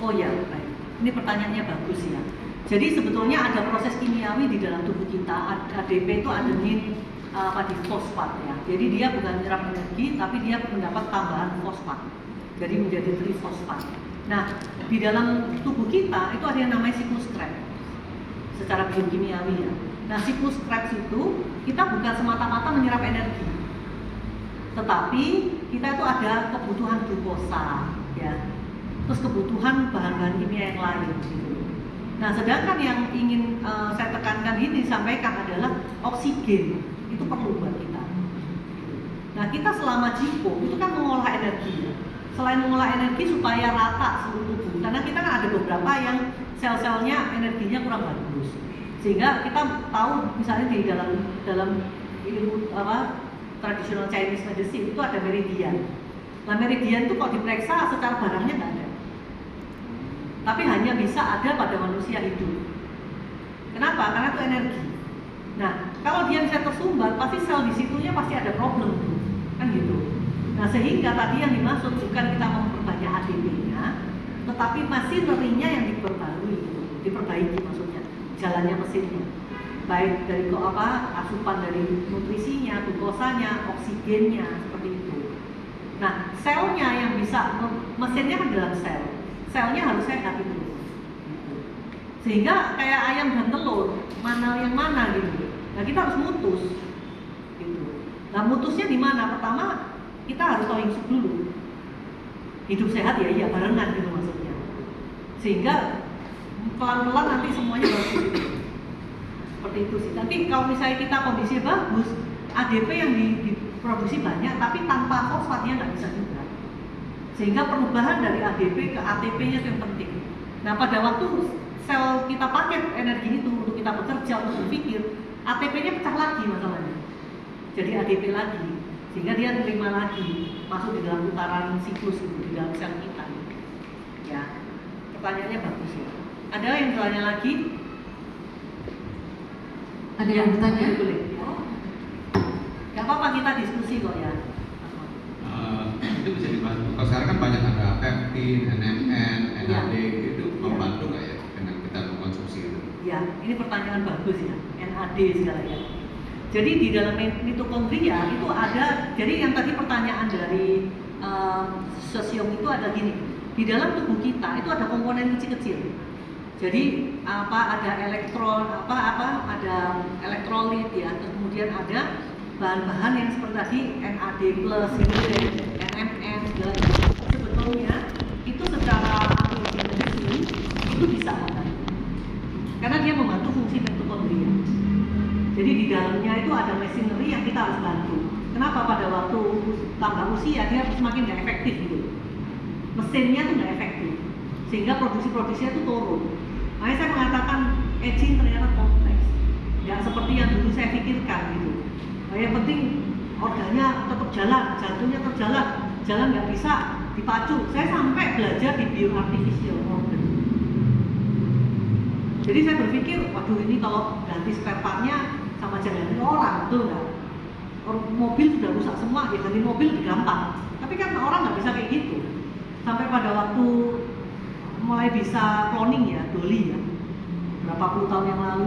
Oh ya, baik. Ini pertanyaannya bagus ya. Jadi sebetulnya ada proses kimiawi di dalam tubuh kita. ADP itu adenin fosfat ya. Jadi dia bukan menyerap energi, tapi dia mendapat tambahan fosfat. Jadi menjadi trifosfat. Nah, di dalam tubuh kita itu ada yang namanya siklus Krebs. Secara biokimiawi ya. Nah, siklus Krebs itu kita bukan semata-mata menyerap energi, tetapi kita itu ada kebutuhan glukosa, ya, terus kebutuhan bahan-bahan kimia yang lain. Gitu. Nah, sedangkan yang ingin saya tekankan ini sampaikan adalah oksigen itu perlu buat kita. Nah, kita selama jipo itu kan mengolah energi. Selain mengolah energi supaya rata seluruh tubuh, karena kita kan ada beberapa yang sel-selnya energinya kurang bagus. Sehingga kita tahu misalnya di dalam ilmu tradisional Chinese medicine itu ada meridian. Nah meridian itu kalau diperiksa secara barangnya nggak ada, tapi hanya bisa ada pada manusia hidup. Kenapa? Karena itu energi. Nah kalau dia bisa tersumbat, pasti sel di situnya pasti ada problem, kan gitu. Nah sehingga tadi yang dimaksud bukan kita memperbanyak ADP-nya, tetapi masinerinya yang diperbaiki maksudnya. Jalannya mesinnya, baik dari asupan dari nutrisinya, glukosanya, oksigennya, seperti itu. Nah, selnya yang bisa, mesinnya kan dalam selnya harus sehat itu. Sehingga kayak ayam dan telur, mana yang mana gitu. Nah, kita harus mutus, gitu. Nah, mutusnya di mana? Pertama, kita harus tahu insuk dulu. Hidup sehat ya, iya barengan gitu maksudnya. Sehingga pelan-pelan nanti semuanya bagus. Seperti itu sih. Nanti kalau misalnya kita kondisinya bagus, ADP yang diproduksi banyak, tapi tanpa fosfatnya nggak bisa juga. Sehingga perubahan dari ADP ke ATP-nya itu yang penting. Nah pada waktu sel kita pakai energi itu untuk kita bekerja, untuk berpikir, ATP-nya pecah lagi masalahnya. Jadi ADP lagi, sehingga dia terima lagi masuk di dalam putaran siklus itu di dalam sel kita. Ya, pertanyaannya bagus ya. Ada yang bertanya lagi?
Ada yang bertanya?
Boleh. Oh. Gak apa-apa kita diskusi kok ya.
Itu bisa dibantu. Kalau sekarang kan banyak ada peptin, NMN, NAD itu membantu nggak ya dengan kita mengkonsumsi itu?
Ya, ini pertanyaan bagus ya. NAD segala ya. Jadi di dalam mitokondria itu ada. Jadi yang tadi pertanyaan dari sosiom itu ada gini. Di dalam tubuh kita itu ada komponen kecil-kecil. Jadi ada elektron, ada elektrolit ya, kemudian ada bahan-bahan yang seperti tadi NAD plus, NMN segala macam. Sebetulnya itu secara medis itu bisa membantu, karena dia membantu fungsi mitokondria. Jadi di dalamnya itu ada machinery yang kita harus bantu. Kenapa pada waktu tambah usia dia semakin nggak efektif gitu, mesinnya tuh nggak efektif, sehingga produksinya tuh turun. Makanya saya mengatakan aging ternyata kompleks, nggak seperti yang dulu saya pikirkan gitu. Yang penting organnya tetap jalan, jantungnya tetap jalan nggak bisa dipacu. Saya sampai belajar di bioartificial organ. Jadi saya berpikir, waduh ini kalau ganti spare partnya sama aja ganti orang, betul nggak? Mobil sudah rusak semua, ya ganti mobil lebih gampang. Tapi kan orang nggak bisa kayak gitu. Sampai pada waktu mulai bisa cloning ya, Dolly ya, berapa puluh tahun yang lalu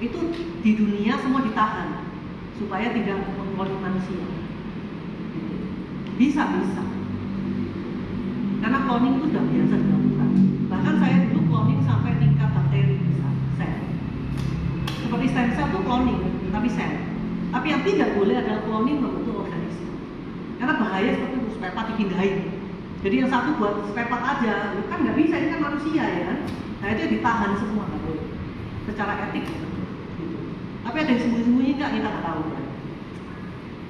itu di dunia semua ditahan supaya tidak mengkloning manusia. Bisa. Karena cloning itu sudah biasa dilakukan. Bahkan saya dulu cloning sampai tingkat bakteri bisa, sel. Seperti stem cell itu cloning, tapi sel. Tapi yang tidak boleh adalah cloning membentuk organisme. Karena bahaya seperti itu, spare part dipindahin. Jadi yang satu buat spare part aja, kan nggak bisa, ini kan manusia ya kan. Nah itu ditahan semua, nggak boleh. Secara etik gitu. Tapi ada yang sembunyi-sembunyi nggak, kita nggak tahu kan.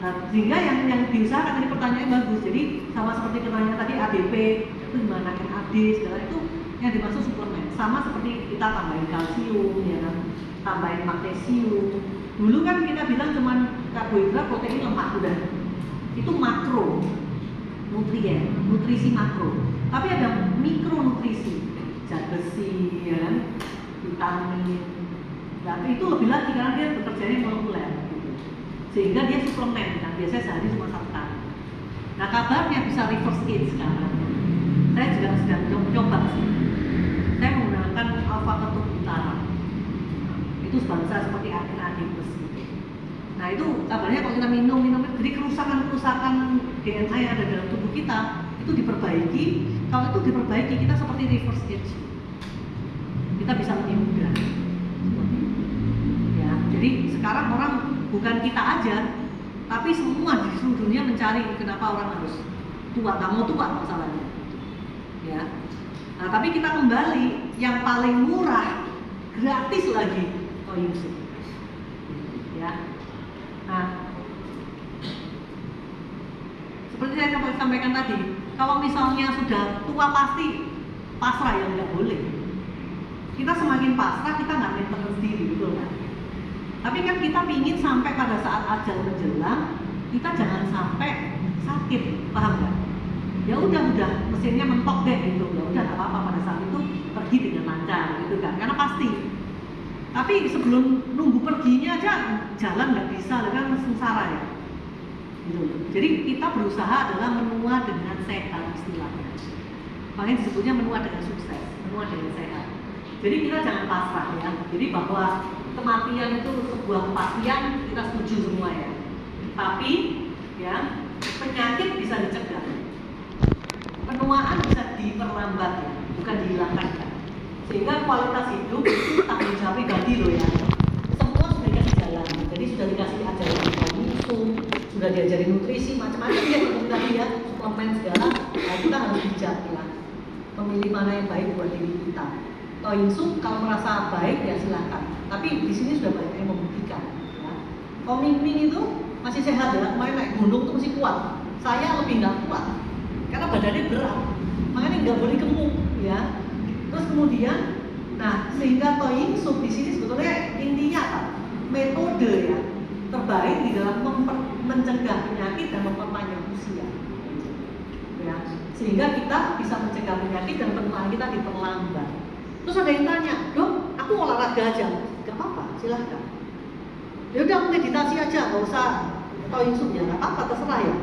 Nah, sehingga yang diusahakan, ini pertanyaannya bagus. Jadi sama seperti pertanyaan tadi ADP itu gimana, NAD segala itu yang dimaksud suplemen. Sama seperti kita tambahin kalsium, ya kan, tambahin magnesium. Dulu kan kita bilang cuman karbohidrat, protein, lemak udah. Itu makro nutrien, nutrisi makro. Tapi ada mikronutrisi, zat besi, ya kan, vitamin. Nah itu lebih lagi karena dia bekerjanya molekuler. Sehingga dia suplemen, dan biasanya sehari cuma 1 kali. Nah kabarnya bisa reverse age sekarang. Saya juga sedang mencoba sih. Saya menggunakan alpha ketoglutarate. Itu sebangsa seperti NAD+. Nah itu kabarnya kalau kita minum, jadi kerusakan DNA yang ada dalam tubuh kita itu diperbaiki. Kalau itu diperbaiki, kita seperti reverse age. Kita bisa lebih muda. Ya, jadi sekarang orang bukan kita aja, tapi semua di seluruh dunia mencari kenapa orang harus tua, nggak mau tua masalahnya. Ya. Nah, tapi kita kembali yang paling murah, gratis lagi, Toyinsu. Ya. Nah, seperti saya sampaikan tadi, kalau misalnya sudah tua pasti pasrah, ya nggak boleh. Kita semakin pasrah, kita nggak maintenance diri, betul kan? Tapi kan kita pingin sampai pada saat ajal menjelang, kita jangan sampai sakit, paham nggak? Ya udah mesinnya mentok deh gitu, ya udah nggak apa-apa pada saat itu pergi dengan lancar gitu kan, karena pasti. Tapi sebelum nunggu perginya aja jalan nggak bisa, kan sengsara ya. Gitu. Jadi kita berusaha adalah menua dengan sehat istilahnya. Makanya disebutnya menua dengan sukses, menua dengan sehat. Jadi kita jangan pasrah ya. Jadi bahwa kematian itu sebuah kepastian, kita setuju semua ya. Tapi ya penyakit bisa dicegah, penuaan bisa diperlambat ya, bukan dihilangkan ya. Sehingga kualitas hidup itu tanggung jawab pribadi loh ya. Semua sudah dikasih jalan, jadi sudah dikasih ajaran musuh, sudah diajari nutrisi macam-macam ya seperti tadi ya, suplemen segala. Nah kita harus bijak ya, memilih mana yang baik buat diri kita. Toyinsu kalau merasa baik ya silakan. Tapi di sini sudah banyak yang membuktikan. Ya. Kalau Ming itu masih sehat ya, kemarin naik gunung itu masih kuat. Saya lebih nggak kuat, karena badannya berat, makanya nggak boleh gemuk ya. Terus kemudian, nah sehingga Toyinsu di sini sebetulnya intinya apa? Metode ya terbaik di dalam mencegah penyakit dan memperpanjang usia. Ya, sehingga kita bisa mencegah penyakit dan penuaan kita diperlambat. Terus ada yang tanya, dok, aku olahraga aja, gak apa-apa, silahkan. Ya udah aku meditasi aja, nggak usah Toyinsu ya, nggak apa-apa, terserah ya.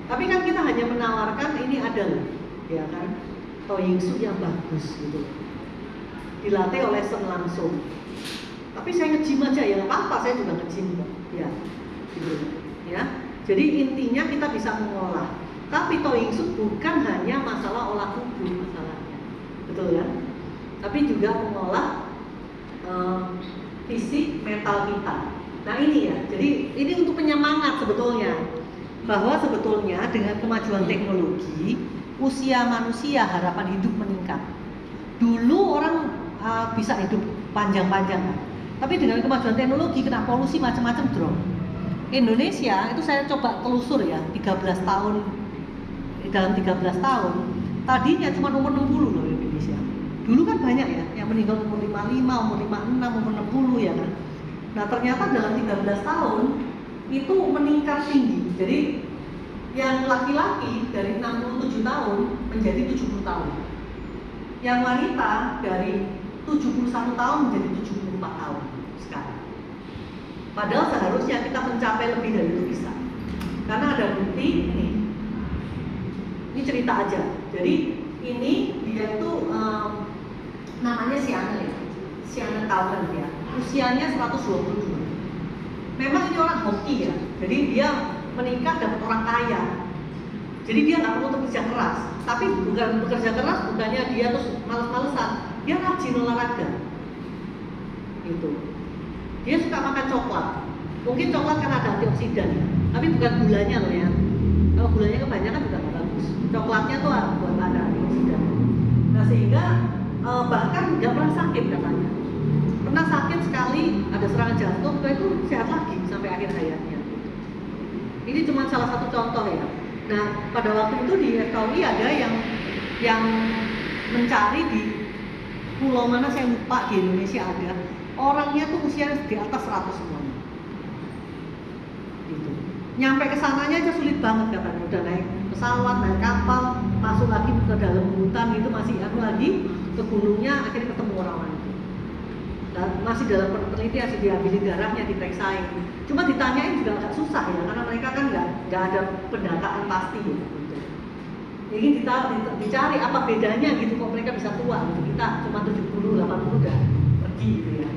Tapi kan kita hanya menawarkan ini ada, ya kan, Toyinsu yang bagus gitu, dilatih oleh Sen langsung. Tapi saya nge-gym aja ya, nggak apa-apa, saya juga nge-gym kok, ya, gitu, ya. Jadi intinya kita bisa mengolah. Tapi Toyinsu bukan hanya masalah olah tubuh masalahnya, betul ya? Tapi juga mengolah fisik mental kita. Nah ini ya, jadi ini untuk penyemangat sebetulnya, bahwa sebetulnya dengan kemajuan teknologi usia manusia harapan hidup meningkat. Dulu orang bisa hidup panjang-panjang, tapi dengan kemajuan teknologi kena polusi macam-macam drop. Indonesia itu saya coba telusur ya, 13 tahun, dalam 13 tahun tadinya cuma umur 60 loh Indonesia. Dulu kan banyak ya yang meninggal umur 55, umur 56, umur 60 ya kan. Nah ternyata dalam 13 tahun itu meningkat tinggi. Jadi yang laki-laki dari 67 tahun menjadi 70 tahun. Yang wanita dari 71 tahun menjadi 74 tahun sekarang. Padahal seharusnya kita mencapai lebih dari itu bisa. Karena ada bukti ini cerita aja. Jadi ini dia itu namanya Siana Tauren ya. Usianya 122. Memang ini orang hoki ya. Jadi dia menikah dapat orang kaya. Jadi dia nggak perlu bekerja keras. Tapi bukan bekerja keras, bukannya dia terus males-malesan. Dia rajin olahraga. Gitu. Dia suka makan coklat. Mungkin coklat karena ada antioksidan ya. Tapi bukan gulanya loh ya. Kalau gulanya kebanyakan juga nggak bagus. Coklatnya tuh buat ada antioksidan. Nah sehingga bahkan nggak pernah sakit katanya. Pernah sakit sekali, ada serangan jantung, itu sehat lagi sampai akhir hayatnya. Ini cuma salah satu contoh ya. Nah pada waktu itu di FKUI ada yang mencari di pulau mana saya lupa, di Indonesia ada. Orangnya tuh usia di atas 100 semuanya. Gitu. Nyampe ke sananya aja sulit banget katanya. Udah naik pesawat, naik kapal, masuk lagi ke dalam hutan itu masih lagi ke gunungnya, akhirnya ketemu orang lagi. Dan masih dalam penelitian, masih diambil darahnya, diperiksain. Cuma ditanyain juga agak susah ya, karena mereka kan nggak ada pendataan pasti ya. Gitu. Jadi dicari apa bedanya gitu kok mereka bisa tua gitu. Kita cuma 70, 80 udah pergi gitu ya.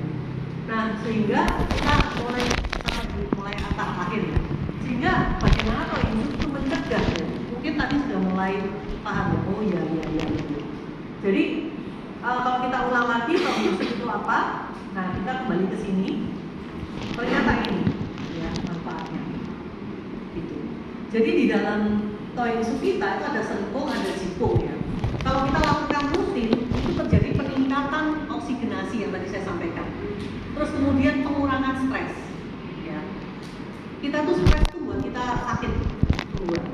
Nah sehingga kita mulai atas akhir ya. Sehingga bagaimana kalau ini itu mencegah ya. Mungkin tadi sudah mulai paham ya. Oh iya. Jadi kalau kita ulang lagi kalau itu apa? Nah kita kembali ke sini. Ternyata ini ya manfaatnya. Gitu. Jadi di dalam Toyinsu kita itu ada sengkung, ada jipung ya. Kalau kita lakukan rutin, itu terjadi peningkatan oksigenasi yang tadi saya sampaikan. Terus kemudian pengurangan stres. Ya. Kita tuh stres tuh buat kita sakit duluan.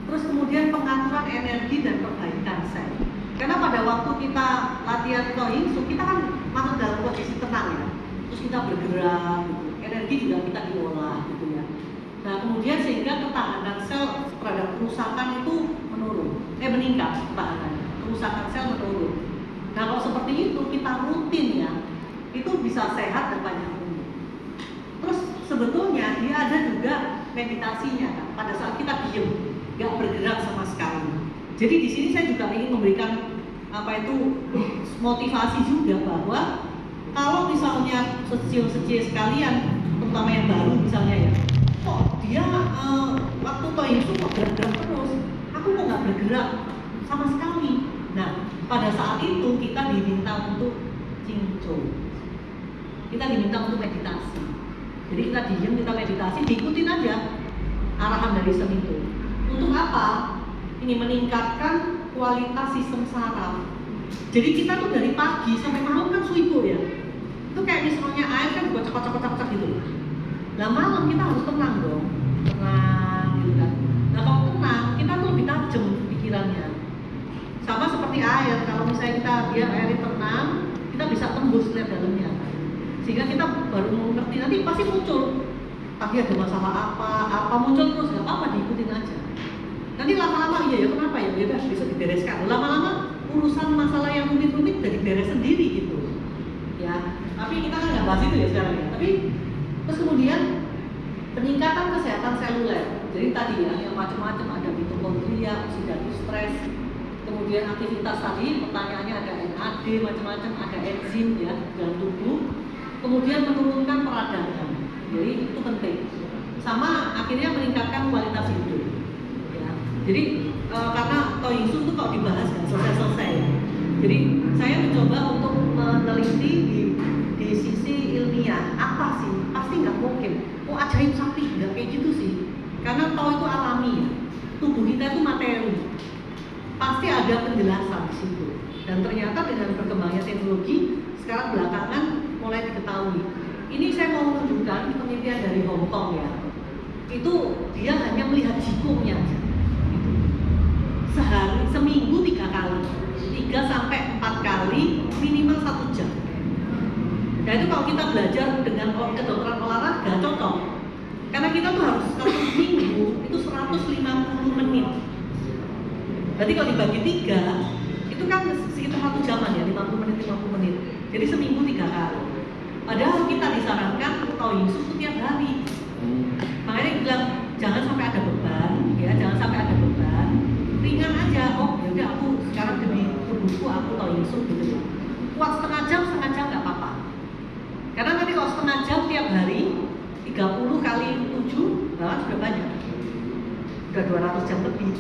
Terus kemudian pengaturan energi dan perbaikan sel. Karena pada waktu kita latihan Toyinsu, kita kan masuk dalam posisi tenang ya. Terus kita bergerak, gitu. Energi juga kita diolah gitu ya. Nah kemudian sehingga ketahanan sel terhadap kerusakan itu meningkat ketahanannya, kerusakan sel menurun. Nah kalau seperti itu kita rutin ya, itu bisa sehat dan panjang umur. Terus sebetulnya dia ada juga meditasinya kan, pada saat kita diam, nggak bergerak sama sekali. Jadi di sini saya juga ingin memberikan motivasi juga bahwa kalau misalnya secil sekalian, terutama yang baru misalnya ya, kok dia waktu Toyinsu kok gerak-gerak terus, aku kok nggak bergerak sama sekali. Nah pada saat itu kita diminta untuk Qingzhou, kita diminta untuk meditasi. Jadi kita diam, kita meditasi, diikutin aja arahan dari Sen itu. Untuk apa? Ini meningkatkan kualitas sistem saraf. Jadi kita tuh dari pagi sampai malam kan suibo ya. Itu kayak misalnya air kan kocak gitu. Nah malam kita harus tenang dong, tenang gitu kan. Nah kalau tenang kita tuh lebih tajam pikirannya. Sama seperti air, kalau misalnya kita biar air tenang, kita bisa tembus lihat dalamnya. Sehingga kita baru mengerti, nanti pasti muncul. Tapi ada masalah apa muncul terus, nggak apa-apa diikutin aja. Nanti lama-lama iya ya kenapa ya udah bisa dibereskan. Lama-lama urusan masalah yang rumit-rumit jadi beres sendiri gitu. Ya, tapi kita kan nggak bahas itu ya sekarang ya. Tapi terus kemudian peningkatan kesehatan seluler. Jadi tadi ya yang macam-macam ada mitokondria, oksidatif stres, kemudian aktivitas tadi pertanyaannya ada NAD macam-macam, ada enzim ya dalam tubuh, kemudian menurunkan peradangan. Jadi itu penting. Sama akhirnya meningkatkan kualitas hidup. Ya. Jadi karena Toyinsu itu kalau dibahas nggak selesai-selesai. Jadi saya mencoba untuk meneliti di sisi ilmiah apa sih? Pasti nggak mungkin. Oh ajaib sakti nggak kayak gitu sih. Karena Tao itu alami ya. Tubuh kita itu materi. Pasti ada penjelasan di situ. Dan ternyata dengan berkembangnya teknologi sekarang belakangan mulai diketahui. Ini saya mau menunjukkan penelitian dari Hong Kong ya. Itu dia hanya melihat jikungnya aja. Seminggu 3 kali, 3 sampai 4 kali, minimal 1 jam. Nah itu kalau kita belajar dengan kedokteran olahraga cocok. Karena kita tuh harus satu minggu itu 150 menit. Berarti kalau dibagi 3, itu kan sekitar 1 jaman ya, 50 menit. Jadi seminggu 3 kali. Padahal kita disarankan Yingsu itu tiap hari. Makanya dia bilang jangan sampai ada beban, ya jangan sampai ada beban, ringan aja. Oh ya udah aku sekarang demi tubuhku aku Taoying Yingsu gitu ya. Kuat setengah jam nggak apa-apa. Karena nanti kalau setengah jam tiap hari 30 kali 7 bahkan sudah banyak, udah 200 jam lebih.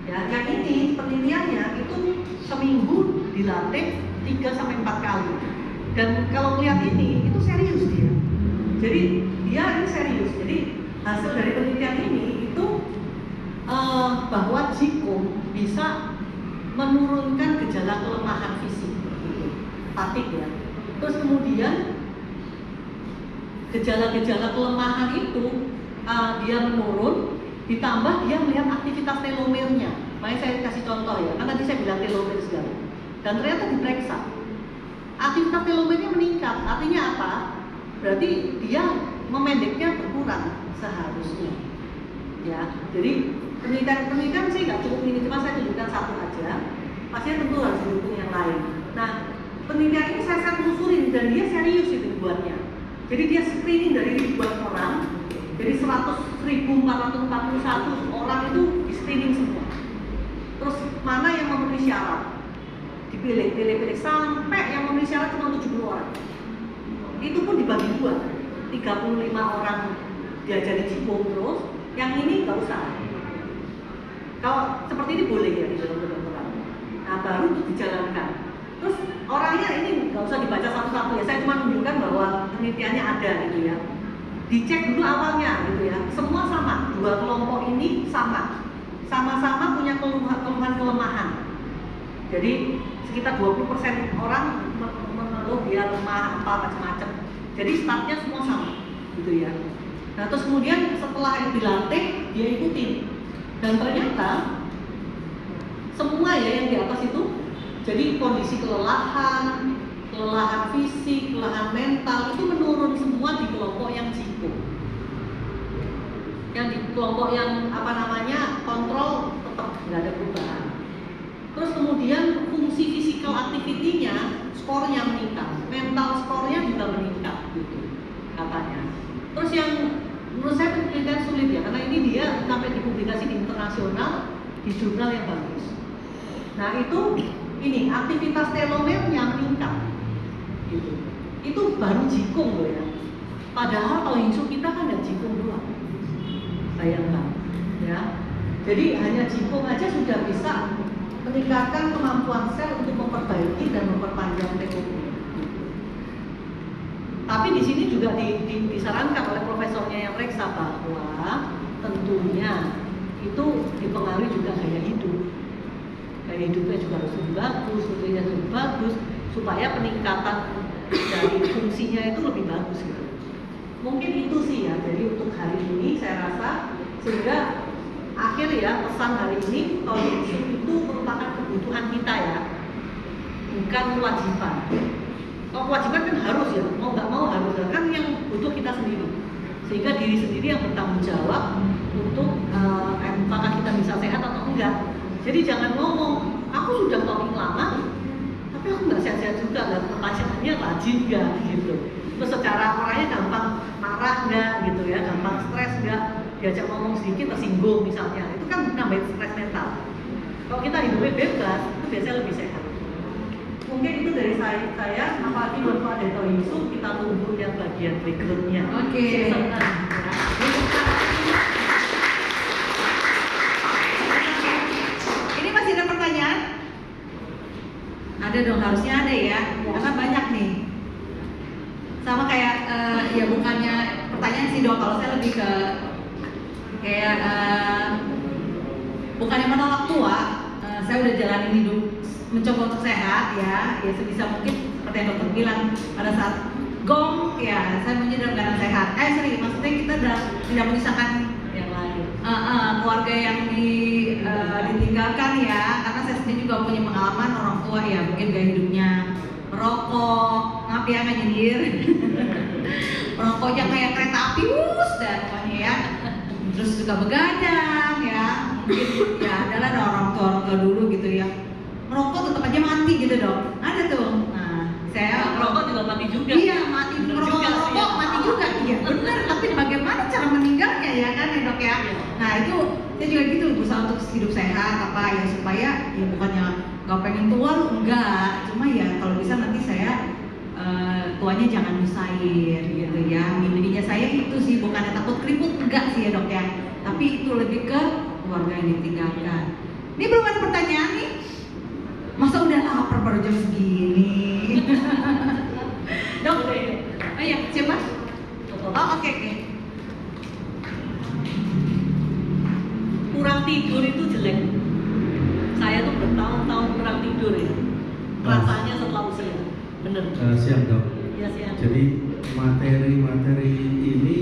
Ya, yang ini penelitiannya itu seminggu dilatih 3 sampai 4 kali. Dan kalau melihat ini itu serius dia. Jadi dia ini serius. Jadi hasil dari penelitian ini itu bahwa Qigong bisa menurunkan gejala kelemahan fisik, fatigue ya. Terus kemudian gejala-gejala kelemahan itu dia menurun, ditambah dia melihat aktivitas telomernya. Makanya saya kasih contoh ya, kan tadi saya bilang telomer segala. Dan ternyata diperiksa, aktivitas telomernya meningkat. Artinya apa? Berarti dia memendeknya berkurang seharusnya. Ya, jadi penelitian sih nggak cukup ini, cuma saya tunjukkan satu aja. Pastinya tentu harus didukung yang lain. Nah, penelitian ini saya telusurin dan dia serius itu dibuatnya. Jadi dia screening dari ribuan orang, jadi 100.441 orang itu di screening semua. Terus mana yang memenuhi syarat? Dipilih sampai yang memenuhi syarat cuma 70 orang. Itu pun dibagi dua, 35 orang diajari Qigong terus, yang ini nggak usah. Kalau seperti ini boleh ya di dalam kedokteran. Nah baru dijalankan. Terus orangnya ini nggak usah dibaca satu-satu ya, saya cuma menunjukkan bahwa penelitiannya ada gitu ya. Dicek dulu awalnya gitu ya, semua sama, dua kelompok ini sama-sama punya keluhan kelemahan. Jadi sekitar 20% orang mengeluh dia lemah apa macam-macam. Jadi startnya semua sama gitu ya. Nah terus kemudian setelah dilatih dia ikutin dan ternyata semua ya yang di atas itu, jadi kondisi kelelahan fisik, kelelahan mental itu menurun semua di kelompok yang Qigong. Yang di kelompok yang kontrol tetap nggak ada perubahan. Terus kemudian fungsi physical activity-nya skornya meningkat, mental skornya juga meningkat gitu katanya. Terus yang menurut saya penelitian sulit ya, karena ini dia sampai dipublikasi di internasional di jurnal yang bagus. Nah itu ini aktivitas telomernya meningkat gitu. Itu baru Qigong loh ya. Padahal Taoying Yingsu kita kan nggak Qigong doang, bayangkan ya. Jadi hanya Qigong aja sudah bisa meningkatkan kemampuan sel untuk memperbaiki dan memperpanjang telomer. Tapi di sini juga disarankan oleh profesornya yang periksa bahwa tentunya itu dipengaruhi juga gaya hidup. Gaya hidupnya juga harus lebih bagus, nutrisinya lebih bagus, supaya peningkatan dari fungsinya itu lebih bagus gitu. Mungkin itu sih ya. Jadi untuk hari ini saya rasa sehingga akhir ya pesan hari ini Taoying Yingsu itu merupakan kebutuhan kita ya, bukan kewajiban. Kalau kewajiban kan harus ya, mau nggak mau harus, kan yang butuh kita sendiri. Sehingga diri sendiri yang bertanggung jawab untuk apakah kita bisa sehat atau enggak. Jadi jangan ngomong, aku sudah Taoying lama, tapi aku nggak sehat-sehat juga, dan pertanyaannya rajin nggak gitu. Terus secara orangnya gampang marah nggak gitu ya, gampang stres nggak, diajak ngomong sedikit tersinggung misalnya, itu kan nambahin stres mental. Kalau kita hidupnya bebas, itu biasanya lebih sehat. Mungkin itu dari saya apalagi manfaat dari Taoying Yingsu, kita tunggu yang bagian berikutnya.
Oke. Ini masih ada pertanyaan? Ada dong, harusnya ada ya, karena banyak nih. Sama kayak ya bukannya pertanyaan sih dong, kalau saya lebih ke kayak bukannya menolak tua, saya udah jalanin hidup mencoba untuk sehat ya sebisa mungkin seperti yang dokter bilang pada saat gong ya saya menjadi dalam keadaan sehat. Maksudnya kita tidak menyusahkan
yang lain.
Keluarga yang ditinggalkan ya, karena saya sendiri juga punya pengalaman orang tua ya mungkin gaya hidupnya merokok, ngapain ya nggak nyindir, merokoknya kayak kereta api dan pokoknya ya, terus suka begadang ya, mungkin ya adalah orang tua dulu gitu ya. Merokok tetap aja mati gitu dong. Ada tuh. Nah, saya
merokok juga mati juga.
Iya, mati. Merokok mati juga. Iya. Saya juga gitu berusaha untuk hidup sehat apa ya supaya ya bukannya nggak pengen tua lu enggak, cuma ya kalau bisa nanti saya tuanya jangan nyusahin gitu ya. Mimpinya saya itu sih bukannya takut keriput enggak sih ya dok ya, tapi itu lebih ke keluarga yang ditinggalkan. Ini belum ada pertanyaan nih, masa udah lapar baru jam segini. Dok, oh iya siapa? Oh oke.
Kurang tidur itu jelek. Saya tuh bertahun-tahun kurang tidur ya. Rasanya setelah usia. Bener.
Siap dok.
Iya siap.
Jadi materi ini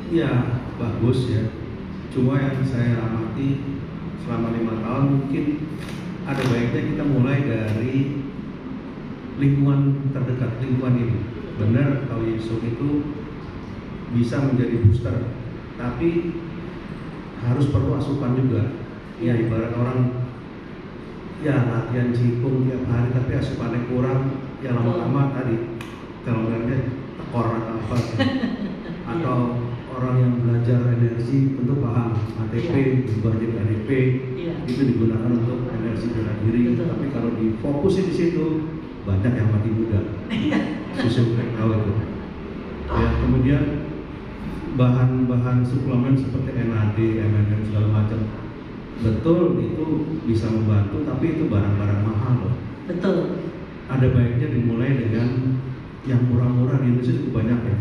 ya bagus ya. Cuma yang saya amati selama 5 tahun mungkin ada baiknya kita mulai dari lingkungan terdekat, lingkungan ini. Benar kalau Yusuf itu bisa menjadi booster, tapi harus perlu asupan juga. Ya ibarat orang ya latihan jipung tiap hari tapi asupannya kurang, ya lama-lama tadi kalorinya tekor atau apa atau orang yang belajar energi tentu paham ATP berubah jadi ADP itu digunakan untuk energi bela diri.
Betul.
Tapi kalau difokusin di situ banyak yang mati muda. Susu tahu itu. Ya kemudian bahan-bahan suplemen seperti NAD, MNM segala macam betul itu bisa membantu, tapi itu barang-barang mahal loh.
Betul.
Ada baiknya dimulai dengan yang murah-murah. Di Indonesia cukup banyak ya.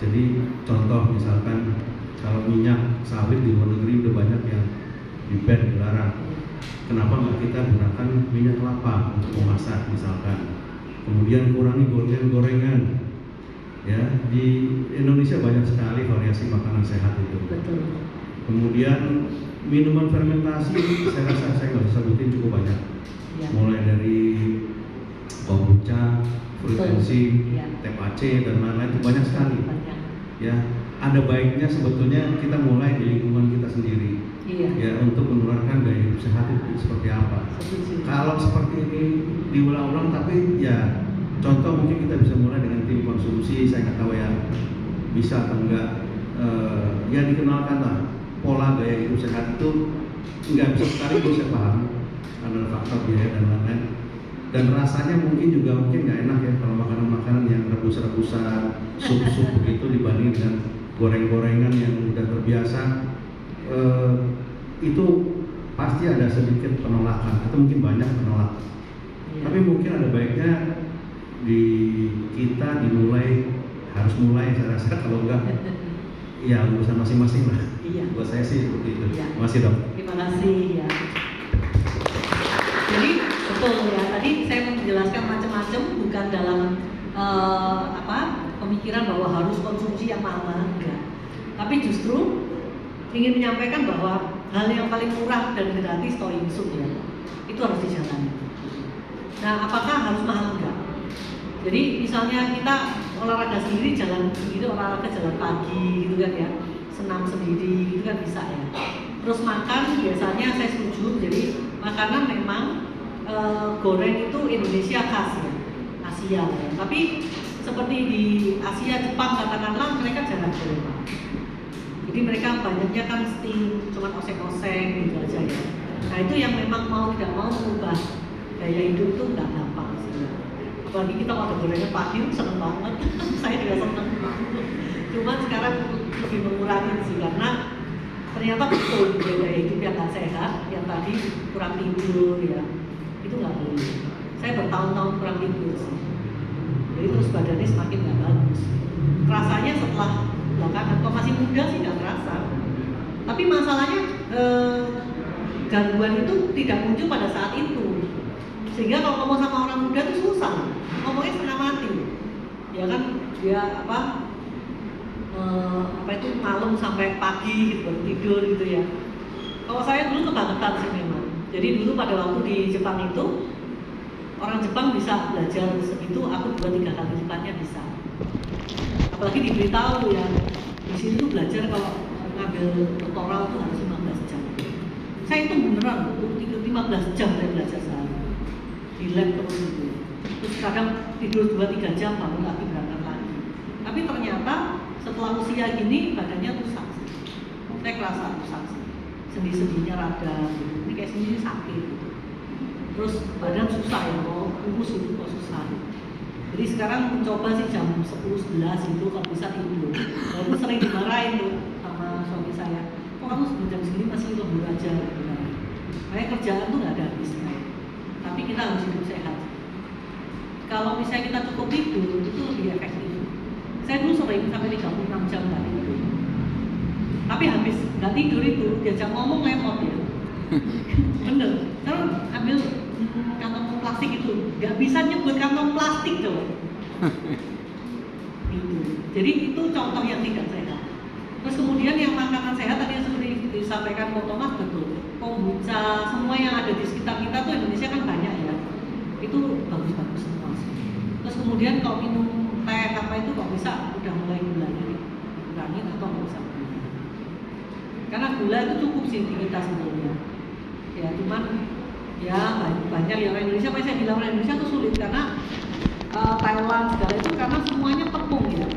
Jadi contoh misalkan kalau minyak sawit di luar negeri udah banyak yang di-ban, dilarang. Kenapa nggak kita gunakan minyak kelapa untuk memasak misalkan? Kemudian kurangi gorengan-gorengan. Ya, di Indonesia banyak sekali variasi makanan sehat itu.
Betul.
Kemudian minuman fermentasi saya rasa saya nggak bisa sebutin cukup banyak.
Ya.
Mulai dari kombucha, fruit
Betul.
tea,
Ya.
teh pace dan lain-lain itu banyak sekali.
Banyak.
Ya, ada baiknya sebetulnya kita mulai di lingkungan kita sendiri.
Iya.
Ya, untuk menularkan gaya hidup sehat itu seperti apa.
Setuju.
Kalau seperti ini diulang-ulang, tapi ya contoh mungkin kita bisa mulai dengan tim konsumsi. Saya nggak tahu ya bisa atau enggak. Ya dikenalkan lah pola gaya hidup sehat itu nggak bisa sekaligus, saya paham karena faktor biaya dan lain-lain. Dan rasanya mungkin nggak enak ya kalau makanan-makanan yang rebus-rebusan, sup-sup begitu dibanding dengan goreng-gorengan yang udah terbiasa. Itu pasti ada sedikit penolakan atau mungkin banyak penolak.
Iya.
Tapi mungkin ada baiknya di kita harus mulai saya rasa, kalau enggak ya urusan masing-masing lah.
Iya.
Buat saya sih seperti itu.
Iya.
Masih dok.
Terima kasih ya. Jadi betul ya. Tadi saya menjelaskan macam-macam bukan dalam pemikiran bahwa harus konsumsi yang mahal-mahal, enggak. Tapi justru ingin menyampaikan bahwa hal yang paling murah dan gratis toh insum ya. Itu harus dijalani. Nah, apakah harus mahal? Enggak. Jadi misalnya kita olahraga sendiri, jalan pagi gitu kan ya, senam sendiri gitu kan bisa ya. Terus makan biasanya saya setuju, jadi makanan memang goreng itu Indonesia khas ya, Asia ya. Tapi seperti di Asia, Jepang katakanlah mereka jarang goreng. Jadi mereka banyaknya kan steam, cuma oseng-oseng gitu aja ya. Nah itu yang memang mau tidak mau mengubah gaya hidup tuh nggak gampang sih ya. Apalagi kita kalau gorengan pagi seneng banget. Saya juga seneng banget. Cuman sekarang lebih mengurangi sih karena ternyata betul gaya hidup yang nggak sehat, yang tadi kurang tidur ya, itu nggak boleh. Saya bertahun-tahun kurang tidur sih. Jadi terus badannya semakin nggak bagus. Rasanya setelah belakangan, kalau masih muda sih nggak terasa. Tapi masalahnya gangguan itu tidak muncul pada saat itu. Sehingga kalau ngomong sama orang muda itu susah, ngomongnya setengah mati. Ya kan dia itu malam sampai pagi gitu, baru tidur gitu ya. Kalau saya dulu kebangetan sih memang. Jadi dulu pada waktu di Jepang itu orang Jepang bisa belajar segitu, aku 2-3 kali lipatnya bisa. Apalagi diberitahu ya, di sini tuh belajar kalau ngambil tutorial tuh harus 15 jam. Saya itu beneran 15 jam saya belajar sehari di lab terus gitu. Terus kadang tidur 2-3 jam baru lagi berangkat lagi. Tapi ternyata setelah usia gini badannya rusak. Saya kerasa rusak sih. sendi-sendinya rada gitu. Ini kayak sendi sakit gitu. Terus badan susah ya, mau kurus itu kok susah. Jadi sekarang mencoba sih jam 10-11 itu kalau bisa tidur. Lalu sering dimarahin tuh sama suami saya, kok kamu jam segini masih lembur aja gitu kan. Kayak kerjaan tuh nggak ada habisnya. Tapi kita harus hidup sehat. Kalau misalnya kita cukup tidur itu lebih efektif. Saya dulu sering sampai 36 jam nggak tidur. Tapi habis nggak tidur itu diajak ngomong lemot ya. Bener. Sekarang ambil kantong plastik itu, nggak bisa nyebut kantong plastik coba. Gitu. Jadi itu contoh yang tidak sehat. Terus kemudian yang makanan sehat tadi yang seperti disampaikan Pak Thomas betul. Kombucha, semua yang ada di sekitar kita tuh Indonesia kan banyak ya. Itu bagus-bagus semua sih. Terus kemudian kalau minum teh apa itu kok bisa udah mulai gulanya kurangin atau nggak usah gula. Karena gula itu cukup sih di kita sebelumnya. Ya cuman ya banyak yang orang Indonesia, apa saya bilang orang Indonesia tuh sulit karena Thailand segala itu karena semuanya tepung ya.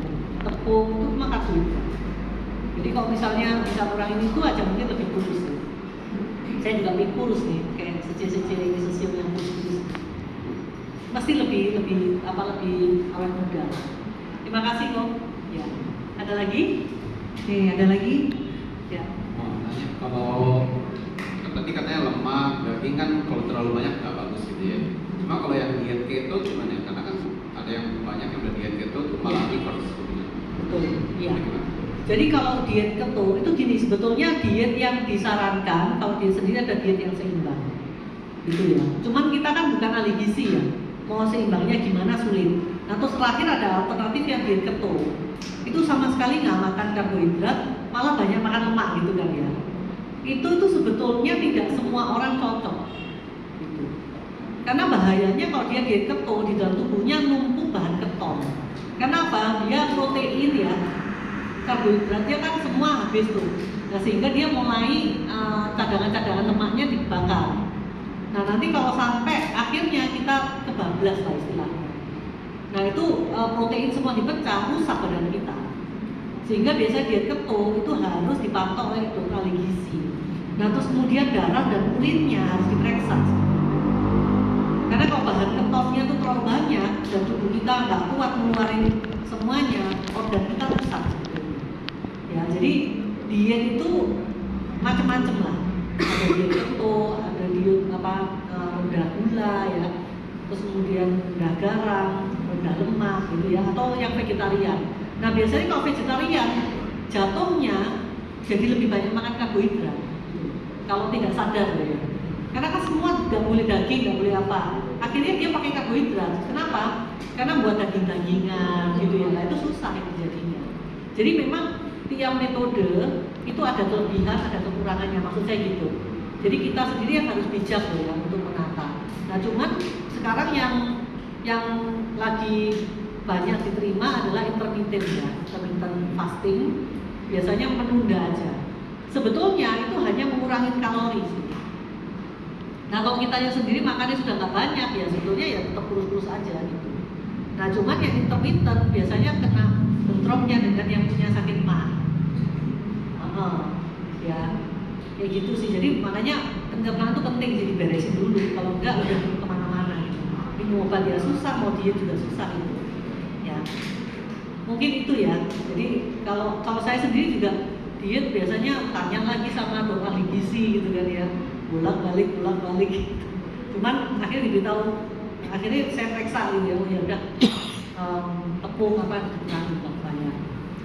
Tepung itu cuma karbohidrat. Jadi kalau misalnya orang ini tuh aja mungkin lebih kurus ya. Saya juga lebih kurus nih, kayak secil ini sesium yang kurus. Pasti lebih awet muda. Terima kasih kok. Ya. Ada lagi?
Oke, ada lagi?
Ya.
Mau nanya, kalau tadi katanya lemak, daging kan kalau terlalu banyak nggak bagus gitu ya. Cuma kalau yang diet keto gimana ya? Karena kan ada yang banyak yang udah diet keto tuh malah reverse gitu.
Betul. Iya. Jadi kalau diet keto itu gini, sebetulnya diet yang disarankan kalau diet sendiri ada diet yang seimbang. Gitu ya. Cuman kita kan bukan ahli gizi ya. Mau seimbangnya gimana sulit. Nah terus terakhir ada alternatif yang diet keto. Itu sama sekali nggak makan karbohidrat, malah banyak makan lemak gitu kan ya. Itu sebetulnya tidak semua orang cocok. Gitu. Karena bahayanya kalau dia diet keto di dalam tubuhnya numpuk bahan keton. Kenapa? Dia protein ya, karbohidratnya kan semua habis tuh. Nah, sehingga dia mulai cadangan-cadangan lemaknya dibakar. Nah nanti kalau sampai akhirnya kita kebablas lah istilahnya. Nah itu protein semua dipecah, rusak badan kita. Sehingga biasanya diet keto itu harus dipantau oleh dokter ahli gizi. Nah terus kemudian darah dan urinnya harus diperiksa. Karena kalau bahan ketonnya itu terlalu banyak dan tubuh kita nggak kuat mengeluarin semuanya, organ kita rusak. Ya jadi diet itu macam-macam lah. Ada diet keto, ada diet rendah gula ya, terus kemudian rendah garam, rendah lemak gitu ya, atau yang vegetarian. Nah biasanya kalau vegetarian jatuhnya jadi lebih banyak makan karbohidrat gitu. Kalau tidak sadar ya, karena kan semua nggak boleh daging, nggak boleh apa, akhirnya dia pakai karbohidrat. Kenapa? Karena buat daging-dagingan gitu ya, nah itu susah itu jadinya. Jadi memang tiap metode itu ada kelebihan, ada kekurangannya, maksud saya gitu. Jadi kita sendiri yang harus bijak loh ya untuk menata. Nah cuman sekarang yang lagi banyak diterima adalah intermittent ya, intermittent fasting. Biasanya menunda aja. Sebetulnya itu hanya mengurangi kalori sih. Nah kalau kita yang sendiri makannya sudah nggak banyak ya sebetulnya ya tetap kurus-kurus aja gitu. Nah cuman yang intermittent biasanya kena bentroknya dengan yang punya sakit mah. Ya kayak gitu sih. Jadi makanya pencernaan itu penting, jadi beresin dulu. Kalau enggak udah kemana-mana gitu. Minum obat ya susah, mau diet juga susah gitu. Ya mungkin itu ya. Jadi kalau saya sendiri juga diet biasanya tanya lagi sama dokter ahli gizi gitu kan ya, bolak-balik gitu. Cuman akhirnya diberitahu, akhirnya saya periksa gitu ya, oh ya udah tepung apa dikurangi banyak.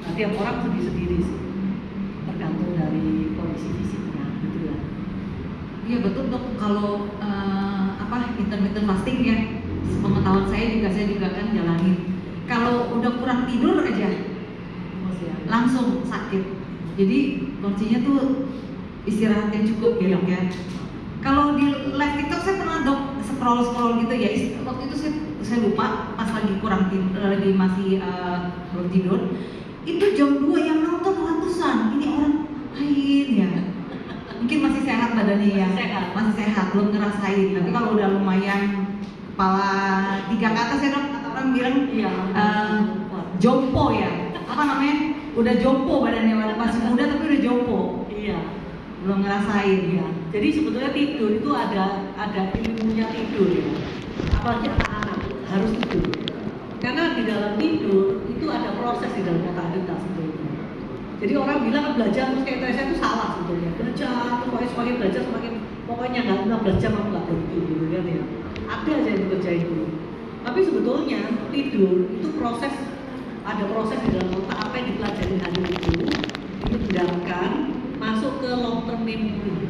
Nah, tiap orang sendiri-sendiri sih, tergantung dari kondisi fisiknya gitu ya.
Iya betul dok. Kalau intermittent fasting ya, sepengetahuan saya juga kan jalanin. Kalau udah kurang tidur aja, langsung sakit. Jadi kuncinya tuh istirahat yang cukup ya dok ya. Kalau di live TikTok saya pernah dok scroll gitu ya. Waktu itu saya lupa pas lagi kurang tidur, lagi masih belum tidur. Itu jam 2 yang nonton ratusan. Ini orang lain ya. Mungkin masih sehat badannya ya. Masih sehat, belum ngerasain. Tapi kalau udah lumayan kepala 3 ke atas ya dok, kata orang bilang jompo ya. Apa namanya? Udah jompo badannya, masih muda tapi udah jompo.
Iya.
belum ngerasain ya.
Jadi sebetulnya tidur itu ada ilmunya tidur ya. Apalagi anak-anak harus tidur. Karena di dalam tidur itu ada proses di dalam otak kita sebetulnya. Jadi orang bilang belajar terus kayak Teresa itu salah sebetulnya. Belajar terus semakin belajar semakin pokoknya nggak 16 jam aku nggak berhenti gitu kan ya. Ada aja yang bekerja itu. Tapi sebetulnya tidur itu proses, ada proses di dalam otak apa yang dipelajari hari itu dipindahkan masuk ke long term memory.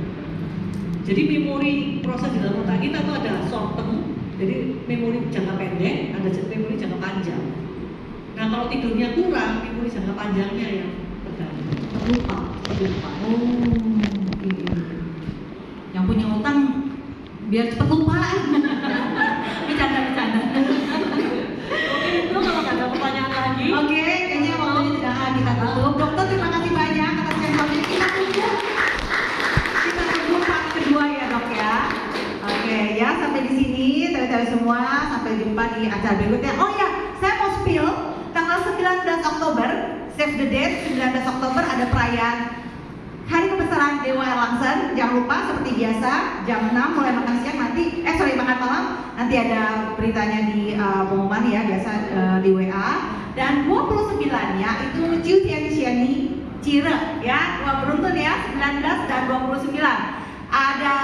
Jadi memori proses di dalam otak kita itu ada short term, jadi memori jangka pendek, ada memori jangka panjang. Nah kalau tidurnya kurang, memori jangka panjangnya yang lupa.
Yang punya utang biar cepet lupa. Bercanda.
Oke, itu kalau nggak ada pertanyaan lagi.
Oke, kayaknya waktunya tidak akan kita tutup. Dokter terima kasih banyak atas informasi. Kita tunggu part kedua ya dok ya. Oke ya, sampai di sini teman-teman semua, sampai jumpa di acara berikutnya. Oh ya, saya mau spill tanggal 19 Oktober, save the date, 19 Oktober ada perayaan Hari Kebesaran Dewa Erlangsen. Jangan lupa seperti biasa jam 6 mulai makan siang nanti, makan malam nanti ada beritanya di pengumuman ya biasa di WA. Dan 29-nya itu Ciu Tian Xiani Cire ya, dua beruntun ya, 19 dan 29. Ada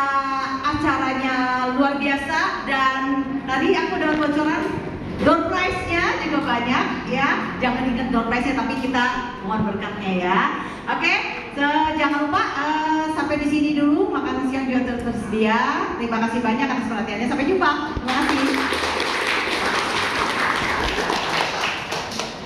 acaranya luar biasa dan tadi aku dapat bocoran door prize-nya juga banyak ya. Jangan ingat door prize-nya tapi kita mohon berkatnya ya. Oke, jangan lupa sampai di sini dulu, makan siang juga tersedia. Terima kasih banyak atas perhatiannya. Sampai jumpa. Terima kasih.